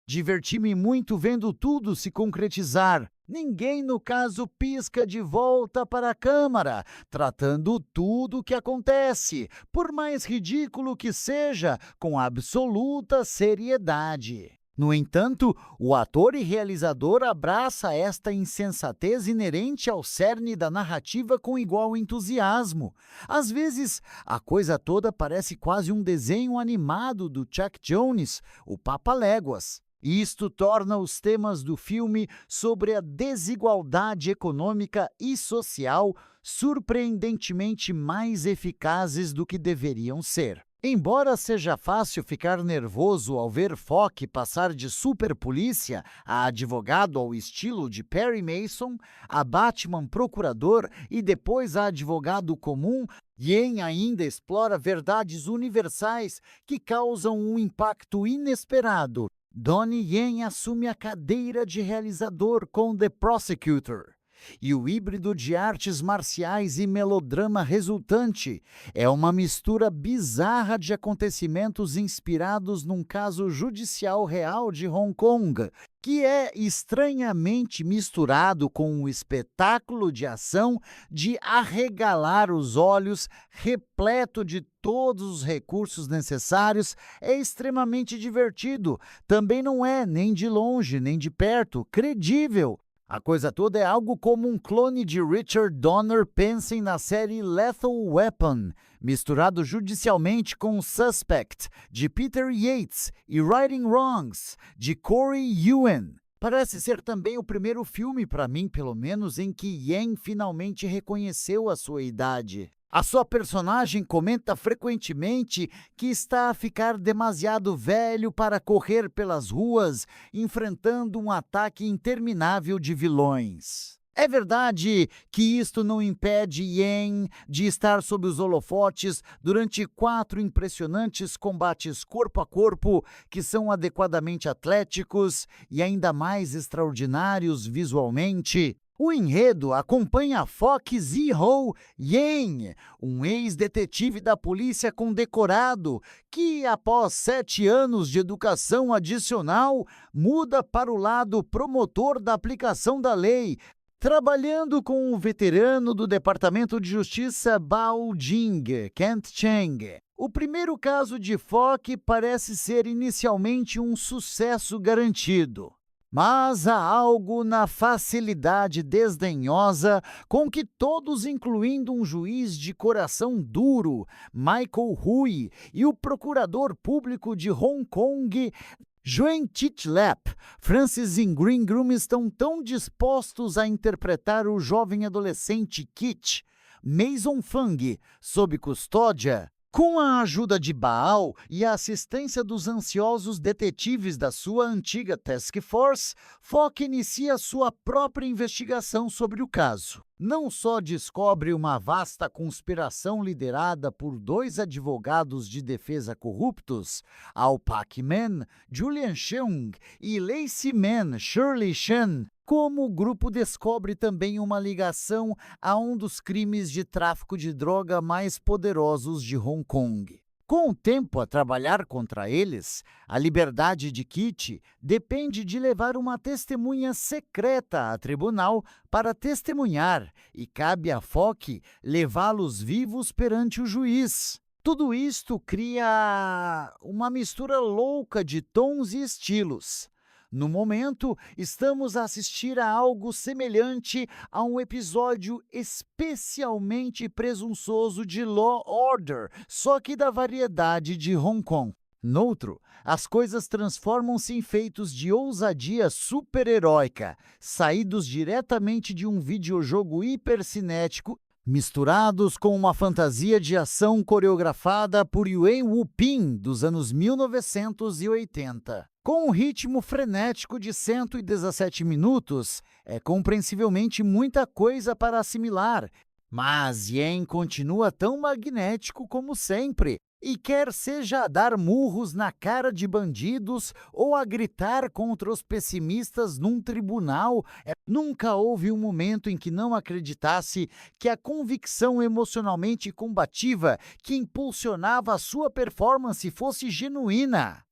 Diverti-me muito vendo tudo se concretizar. Ninguém, no caso, pisca de volta para a câmara, tratando tudo o que acontece, por mais ridículo que seja, com absoluta seriedade. No entanto, o ator e realizador abraça esta insensatez inerente ao cerne da narrativa com igual entusiasmo. Às vezes, a coisa toda parece quase um desenho animado do Chuck Jones, o Papaléguas. Isto torna os temas do filme sobre a desigualdade econômica e social surpreendentemente mais eficazes do que deveriam ser. Embora seja fácil ficar nervoso ao ver Fock passar de superpolícia a advogado ao estilo de Perry Mason, a Batman procurador e depois a advogado comum, Yen ainda explora verdades universais que causam um impacto inesperado. Donnie Yen assume a cadeira de realizador com The Prosecutor. E o híbrido de artes marciais e melodrama resultante é uma mistura bizarra de acontecimentos inspirados num caso judicial real de Hong Kong, que é estranhamente misturado com um espetáculo de ação de arregalar os olhos, repleto de todos os recursos necessários. É extremamente divertido. Também não é, nem de longe, nem de perto, credível. A coisa toda é algo como um clone de Richard Donner, pensem na série Lethal Weapon, misturado judicialmente com Suspect, de Peter Yates, e Righting Wrongs, de Corey Yuen. Parece ser também o primeiro filme, para mim pelo menos, em que Yen finalmente reconheceu a sua idade. A sua personagem comenta frequentemente que está a ficar demasiado velho para correr pelas ruas, enfrentando um ataque interminável de vilões. É verdade que isto não impede Yen de estar sob os holofotes durante 4 impressionantes combates corpo a corpo, que são adequadamente atléticos e ainda mais extraordinários visualmente. O enredo acompanha Fock Ziho Yen, um ex-detetive da polícia condecorado que, após 7 anos de educação adicional, muda para o lado promotor da aplicação da lei, trabalhando com o veterano do Departamento de Justiça Bao Jing, Kent Cheng. O primeiro caso de Fock parece ser inicialmente um sucesso garantido. Mas há algo na facilidade desdenhosa com que todos, incluindo um juiz de coração duro, Michael Hui, e o procurador público de Hong Kong, Nguyen Chi Lap, Francis Ingram, estão tão dispostos a interpretar o jovem adolescente Kit, Mason Fung, sob custódia. Com a ajuda de Baal e a assistência dos ansiosos detetives da sua antiga Task Force, Fock inicia sua própria investigação sobre o caso. Não só descobre uma vasta conspiração liderada por 2 advogados de defesa corruptos, Ao Pak-man, Julian Cheung, e Lacey Man, Shirley Shen, como o grupo descobre também uma ligação a um dos crimes de tráfico de droga mais poderosos de Hong Kong. Com o tempo a trabalhar contra eles, a liberdade de Kit depende de levar uma testemunha secreta a tribunal para testemunhar, e cabe a Fock levá-los vivos perante o juiz. Tudo isto cria uma mistura louca de tons e estilos. No momento, estamos a assistir a algo semelhante a um episódio especialmente presunçoso de Law Order, só que da variedade de Hong Kong. Noutro, as coisas transformam-se em feitos de ousadia super-heróica, saídos diretamente de um videojogo hipercinético, misturados com uma fantasia de ação coreografada por Yuen Woo-ping dos anos 1980. Com um ritmo frenético de 117 minutos, é compreensivelmente muita coisa para assimilar, mas Yen continua tão magnético como sempre, e quer seja a dar murros na cara de bandidos ou a gritar contra os pessimistas num tribunal, nunca houve um momento em que não acreditasse que a convicção emocionalmente combativa que impulsionava a sua performance fosse genuína.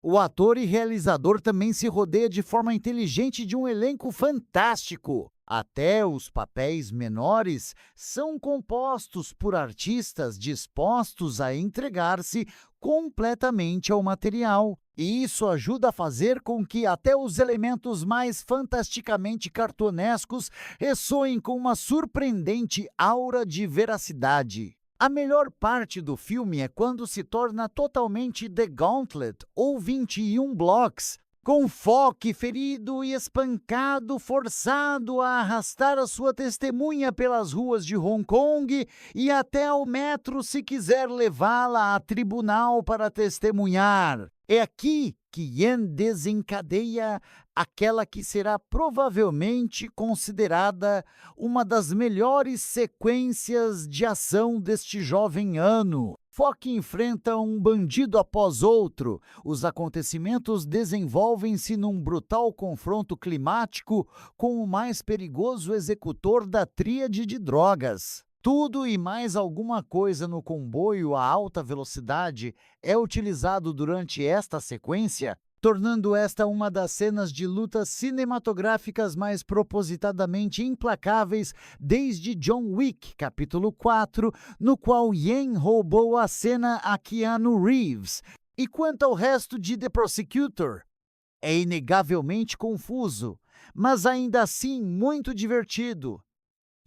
O ator e realizador também se rodeia de forma inteligente de um elenco fantástico. Até os papéis menores são compostos por artistas dispostos a entregar-se completamente ao material. E isso ajuda a fazer com que até os elementos mais fantasticamente cartunescos ressoem com uma surpreendente aura de veracidade. A melhor parte do filme é quando se torna totalmente The Gauntlet, ou 21 Blocks, com Fock ferido e espancado, forçado a arrastar a sua testemunha pelas ruas de Hong Kong e até ao metro se quiser levá-la a tribunal para testemunhar. É aqui que Yen desencadeia aquela que será provavelmente considerada uma das melhores sequências de ação deste jovem ano. Fock enfrenta um bandido após outro. Os acontecimentos desenvolvem-se num brutal confronto climático com o mais perigoso executor da tríade de drogas. Tudo e mais alguma coisa no comboio a alta velocidade é utilizado durante esta sequência, tornando esta uma das cenas de lutas cinematográficas mais propositadamente implacáveis desde John Wick, capítulo 4, no qual Yen roubou a cena a Keanu Reeves. E quanto ao resto de The Prosecutor, é inegavelmente confuso, mas ainda assim muito divertido.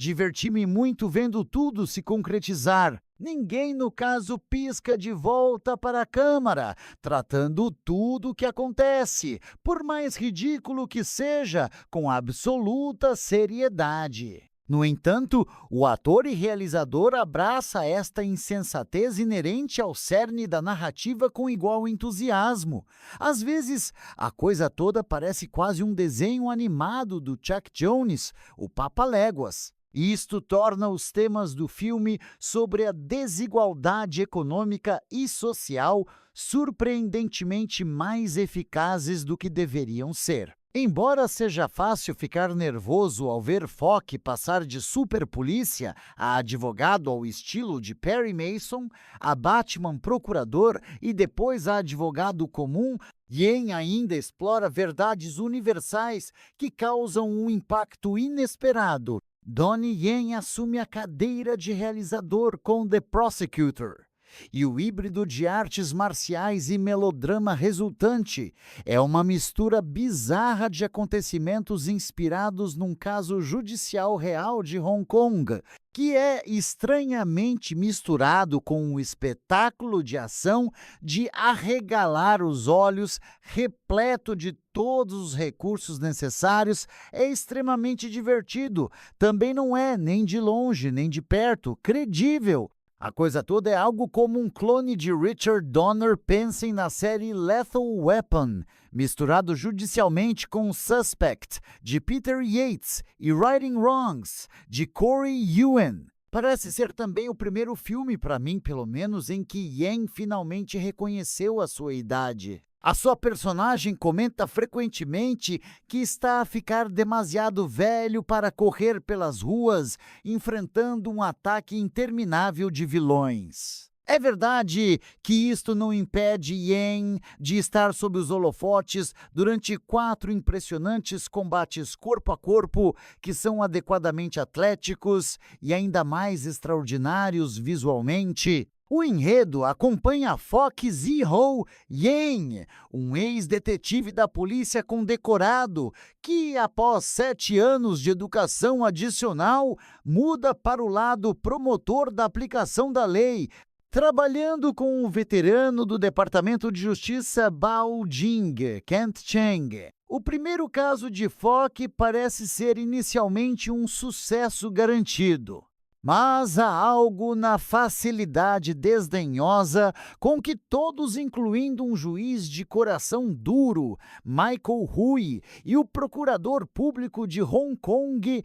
Diverti-me muito vendo tudo se concretizar. Ninguém, no caso, pisca de volta para a câmara, tratando tudo o que acontece, por mais ridículo que seja, com absoluta seriedade. No entanto, o ator e realizador abraça esta insensatez inerente ao cerne da narrativa com igual entusiasmo. Às vezes, a coisa toda parece quase um desenho animado do Chuck Jones, o Papaléguas. Isto torna os temas do filme sobre a desigualdade econômica e social surpreendentemente mais eficazes do que deveriam ser. Embora seja fácil ficar nervoso ao ver Fogg passar de super polícia a advogado ao estilo de Perry Mason, a Batman procurador e depois a advogado comum, Yen ainda explora verdades universais que causam um impacto inesperado. Donnie Yen assume a cadeira de realizador com The Prosecutor. E o híbrido de artes marciais e melodrama resultante é uma mistura bizarra de acontecimentos inspirados num caso judicial real de Hong Kong, que é estranhamente misturado com um espetáculo de ação de arregalar os olhos, repleto de todos os recursos necessários. É extremamente divertido. Também não é, nem de longe, nem de perto, credível. A coisa toda é algo como um clone de Richard Donner. Pensem na série Lethal Weapon, misturado judicialmente com Suspect, de Peter Yates, e Righting Wrongs, de Corey Yuen. Parece ser também o primeiro filme, para mim pelo menos, em que Yen finalmente reconheceu a sua idade. A sua personagem comenta frequentemente que está a ficar demasiado velho para correr pelas ruas, enfrentando um ataque interminável de vilões. É verdade que isto não impede Yen de estar sob os holofotes durante 4 impressionantes combates corpo a corpo, que são adequadamente atléticos e ainda mais extraordinários visualmente. O enredo acompanha Fogg Ziho Yen, um ex-detetive da polícia condecorado que, após 7 anos de educação adicional, muda para o lado promotor da aplicação da lei, trabalhando com o veterano do Departamento de Justiça Bao Jing, Kent Cheng. O primeiro caso de Fogg parece ser inicialmente um sucesso garantido. Mas há algo na facilidade desdenhosa com que todos, incluindo um juiz de coração duro, Michael Hui, e o procurador público de Hong Kong,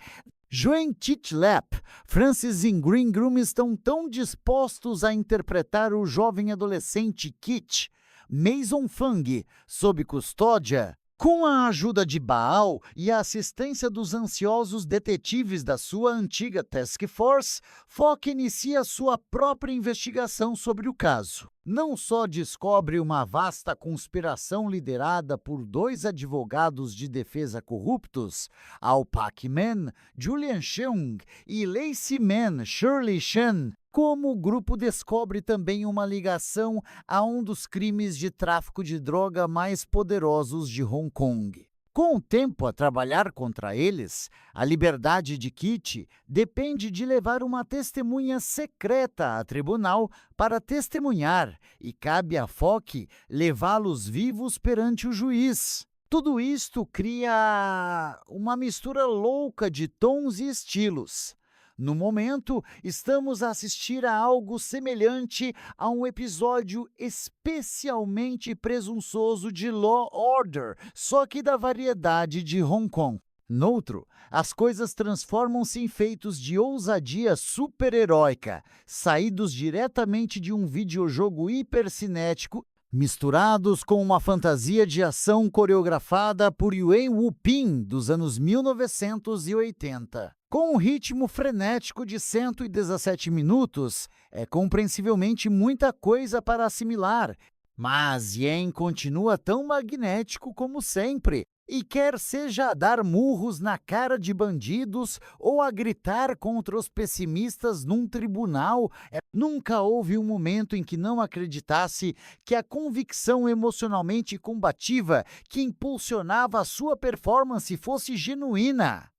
Yuen Tit-lap, Francis Ingram, estão tão dispostos a interpretar o jovem adolescente Kit, Mason Fung, sob custódia. Com a ajuda de Baal e a assistência dos ansiosos detetives da sua antiga Task Force, Fogg inicia sua própria investigação sobre o caso. Não só descobre uma vasta conspiração liderada por 2 advogados de defesa corruptos, Ao Pak-man, Julian Cheung, e Lacey Man, Shirley Shen, como o grupo descobre também uma ligação a um dos crimes de tráfico de droga mais poderosos de Hong Kong. Com o tempo a trabalhar contra eles, a liberdade de Kit depende de levar uma testemunha secreta a tribunal para testemunhar, e cabe a Fogg levá-los vivos perante o juiz. Tudo isto cria uma mistura louca de tons e estilos. No momento, estamos a assistir a algo semelhante a um episódio especialmente presunçoso de Law Order, só que da variedade de Hong Kong. Noutro, as coisas transformam-se em feitos de ousadia super-heróica, saídos diretamente de um videojogo hipercinético, misturados com uma fantasia de ação coreografada por Yuen Woo-ping dos anos 1980. Com um ritmo frenético de 117 minutos, é compreensivelmente muita coisa para assimilar, mas Yen continua tão magnético como sempre, e quer seja a dar murros na cara de bandidos ou a gritar contra os pessimistas num tribunal, nunca houve um momento em que não acreditasse que a convicção emocionalmente combativa que impulsionava a sua performance fosse genuína.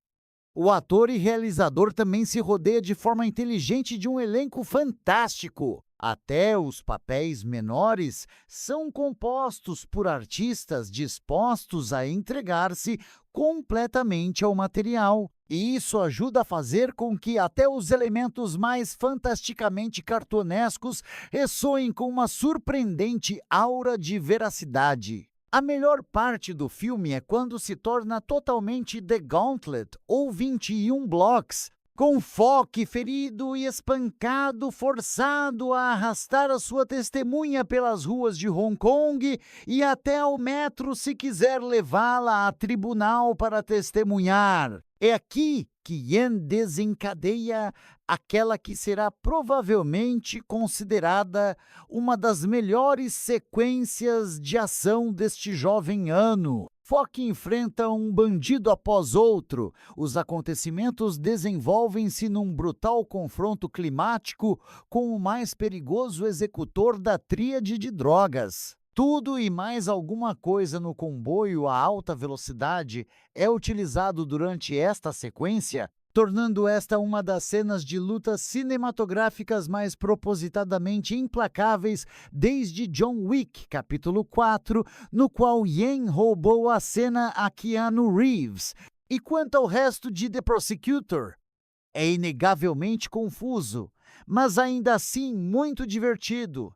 O ator e realizador também se rodeia de forma inteligente de um elenco fantástico. Até os papéis menores são compostos por artistas dispostos a entregar-se completamente ao material. E isso ajuda a fazer com que até os elementos mais fantasticamente cartunescos ressoem com uma surpreendente aura de veracidade. A melhor parte do filme é quando se torna totalmente The Gauntlet, ou 21 blocos, Com Fock ferido e espancado, forçado a arrastar a sua testemunha pelas ruas de Hong Kong e até ao metro se quiser levá-la a tribunal para testemunhar. É aqui que Yen desencadeia aquela que será provavelmente considerada uma das melhores sequências de ação deste jovem ano. Fock enfrenta um bandido após outro. Os acontecimentos desenvolvem-se num brutal confronto climático com o mais perigoso executor da tríade de drogas. Tudo e mais alguma coisa no comboio a alta velocidade é utilizado durante esta sequência, tornando esta uma das cenas de lutas cinematográficas mais propositadamente implacáveis desde John Wick, capítulo 4, no qual Yen roubou a cena a Keanu Reeves. E quanto ao resto de The Prosecutor, é inegavelmente confuso, mas ainda assim muito divertido.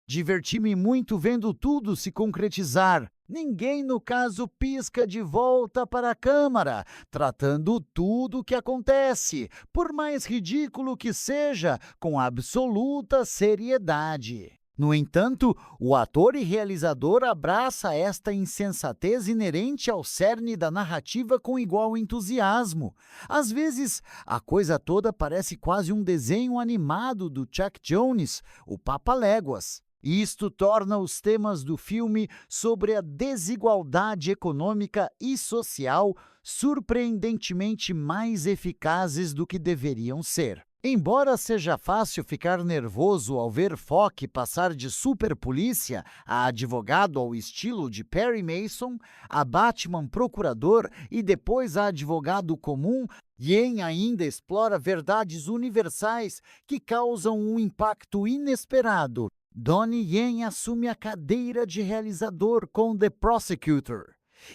Diverti-me muito vendo tudo se concretizar. Ninguém, no caso, pisca de volta para a câmara, tratando tudo o que acontece, por mais ridículo que seja, com absoluta seriedade. No entanto, o ator e realizador abraça esta insensatez inerente ao cerne da narrativa com igual entusiasmo. Às vezes, a coisa toda parece quase um desenho animado do Chuck Jones, o Papaléguas. Isto torna os temas do filme sobre a desigualdade econômica e social surpreendentemente mais eficazes do que deveriam ser. Embora seja fácil ficar nervoso ao ver Fock passar de superpolícia a advogado ao estilo de Perry Mason, a Batman procurador e depois a advogado comum, Yen ainda explora verdades universais que causam um impacto inesperado. Donnie Yen assume a cadeira de realizador com The Prosecutor.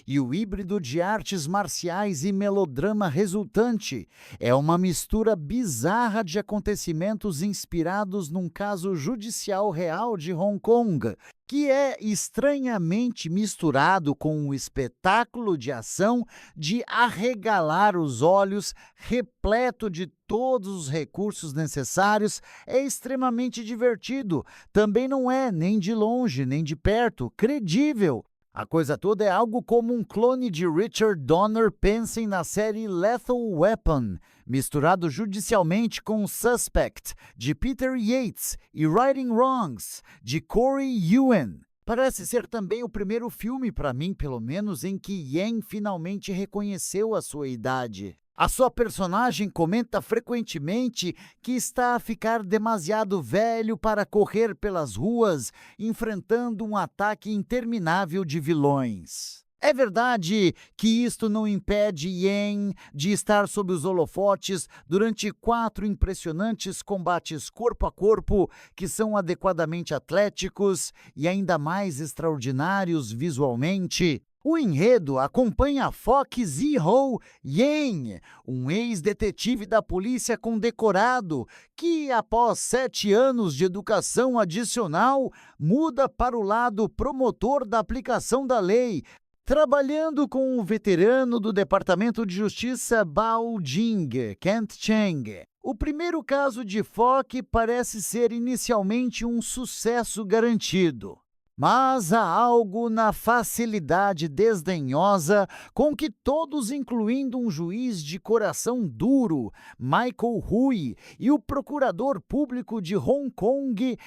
E o híbrido de artes marciais e melodrama resultante é uma mistura bizarra de acontecimentos inspirados num caso judicial real de Hong Kong, que é estranhamente misturado com um espetáculo de ação de arregalar os olhos, repleto de todos os recursos necessários. É extremamente divertido. Também não é, nem de longe, nem de perto, credível. A coisa toda é algo como um clone de Richard Donner, pensem na série Lethal Weapon, misturado judicialmente com Suspect, de Peter Yates, e Righting Wrongs, de Corey Yuen. Parece ser também o primeiro filme, para mim pelo menos, em que Yen finalmente reconheceu a sua idade. A sua personagem comenta frequentemente que está a ficar demasiado velho para correr pelas ruas, enfrentando um ataque interminável de vilões. É verdade que isto não impede Yen de estar sob os holofotes durante 4 impressionantes combates corpo a corpo, que são adequadamente atléticos e ainda mais extraordinários visualmente. O enredo acompanha Fock Ziho Yen, um ex-detetive da polícia condecorado que, após 7 anos de educação adicional, muda para o lado promotor da aplicação da lei, trabalhando com o veterano do Departamento de Justiça Bao Jing, Kent Cheng. O primeiro caso de Fock parece ser inicialmente um sucesso garantido. Mas há algo na facilidade desdenhosa com que todos, incluindo um juiz de coração duro, Michael Hui, e o procurador público de Hong Kong,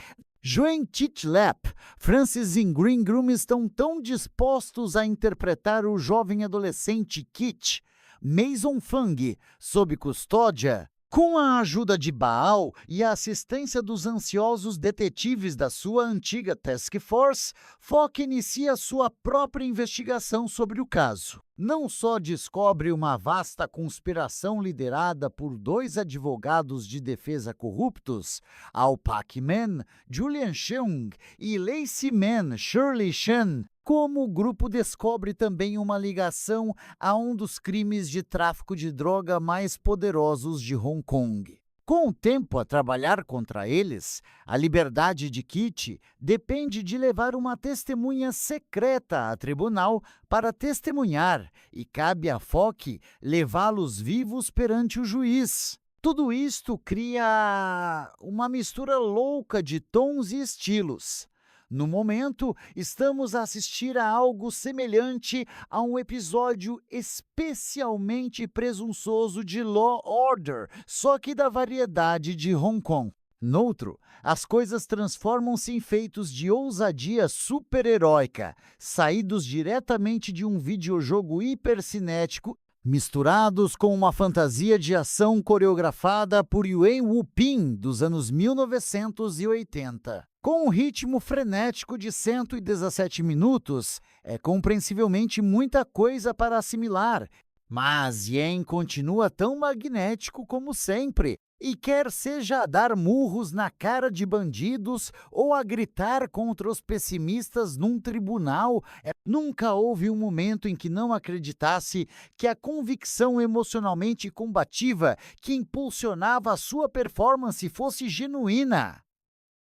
Nguyen Chit Lap, Francis Ingram, estão tão dispostos a interpretar o jovem adolescente Kit, Mason Fang, sob custódia. Com a ajuda de Baal e a assistência dos ansiosos detetives da sua antiga Task Force, Fock inicia sua própria investigação sobre o caso. Não só descobre uma vasta conspiração liderada por 2 advogados de defesa corruptos, Al Pak-man, Julian Cheung, e Lacey Man, Shirley Shan, como o grupo descobre também uma ligação a um dos crimes de tráfico de droga mais poderosos de Hong Kong. Com o tempo a trabalhar contra eles, a liberdade de Kit depende de levar uma testemunha secreta a tribunal para testemunhar, e cabe a Fock levá-los vivos perante o juiz. Tudo isto cria uma mistura louca de tons e estilos. No momento, estamos a assistir a algo semelhante a um episódio especialmente presunçoso de Law Order, só que da variedade de Hong Kong. Noutro, as coisas transformam-se em feitos de ousadia super-heróica, saídos diretamente de um videojogo hipercinético, misturados com uma fantasia de ação coreografada por Yuen Woo-ping dos anos 1980. Com um ritmo frenético de 117 minutos, é compreensivelmente muita coisa para assimilar, mas Yen continua tão magnético como sempre, e quer seja a dar murros na cara de bandidos ou a gritar contra os pessimistas num tribunal, nunca houve um momento em que não acreditasse que a convicção emocionalmente combativa que impulsionava a sua performance fosse genuína.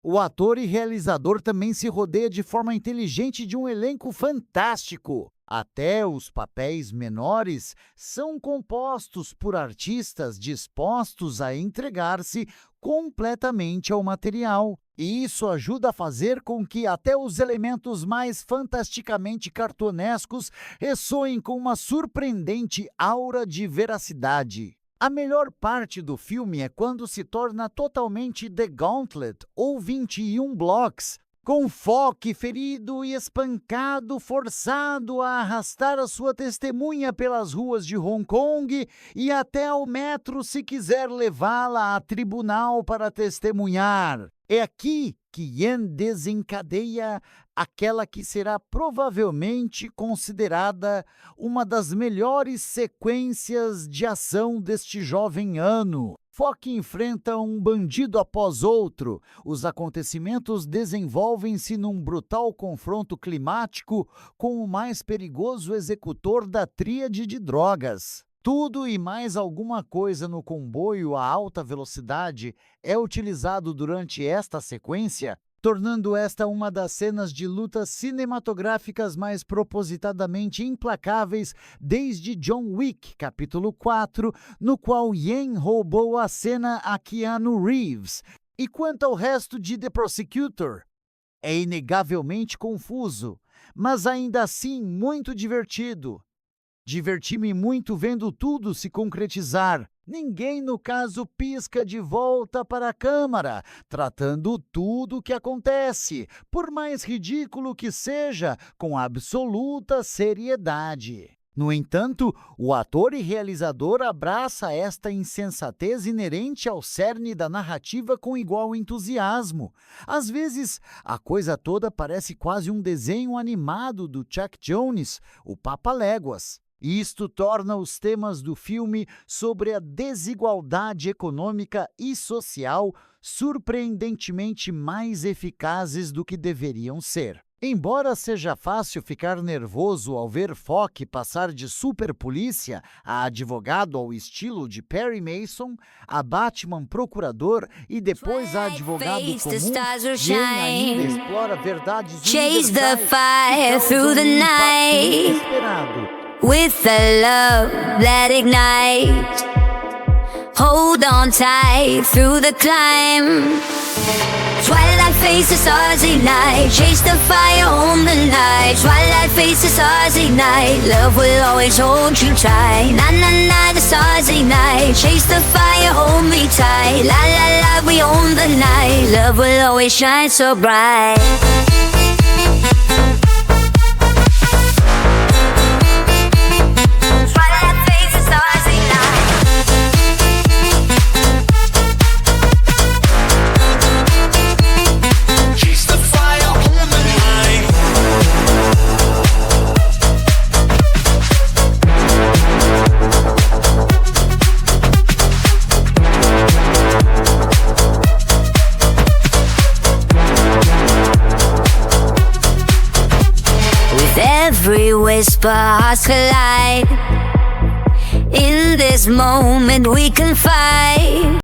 O ator e realizador também se rodeia de forma inteligente de um elenco fantástico. Até os papéis menores são compostos por artistas dispostos a entregar-se completamente ao material. E isso ajuda a fazer com que até os elementos mais fantasticamente cartunescos ressoem com uma surpreendente aura de veracidade. A melhor parte do filme é quando se torna totalmente The Gauntlet, ou 21 Blocks, com Fock ferido e espancado, forçado a arrastar a sua testemunha pelas ruas de Hong Kong e até ao metro se quiser levá-la a tribunal para testemunhar. É aqui que Yen desencadeia aquela que será provavelmente considerada uma das melhores sequências de ação deste jovem ano. Fock enfrenta um bandido após outro. Os acontecimentos desenvolvem-se num brutal confronto climático com o mais perigoso executor da tríade de drogas. Tudo e mais alguma coisa no comboio a alta velocidade é utilizado durante esta sequência, tornando esta uma das cenas de lutas cinematográficas mais propositadamente implacáveis desde John Wick, capítulo 4, no qual Yen roubou a cena a Keanu Reeves. E quanto ao resto de The Prosecutor, é inegavelmente confuso, mas ainda assim muito divertido. Diverti-me muito vendo tudo se concretizar. Ninguém, no caso, pisca de volta para a câmara, tratando tudo o que acontece, por mais ridículo que seja, com absoluta seriedade. No entanto, o ator e realizador abraça esta insensatez inerente ao cerne da narrativa com igual entusiasmo. Às vezes, a coisa toda parece quase um desenho animado do Chuck Jones, o Papaléguas. Isto torna os temas do filme sobre a desigualdade econômica e social surpreendentemente mais eficazes do que deveriam ser. Embora seja fácil ficar nervoso ao ver Fock passar de superpolícia a advogado ao estilo de Perry Mason, a Batman procurador e depois a advogado comum, Jane ainda explora verdades universais que causam impacto inesperado. With the love that ignites, hold on tight through the climb. Twilight faces stars ignite, chase the fire home the night. Twilight faces stars ignite, love will always hold you tight. Na na na, the stars ignite, chase the fire, hold me tight. La la la, we own the night, love will always shine so bright. Every whisper, hearts collide. In this moment we confide.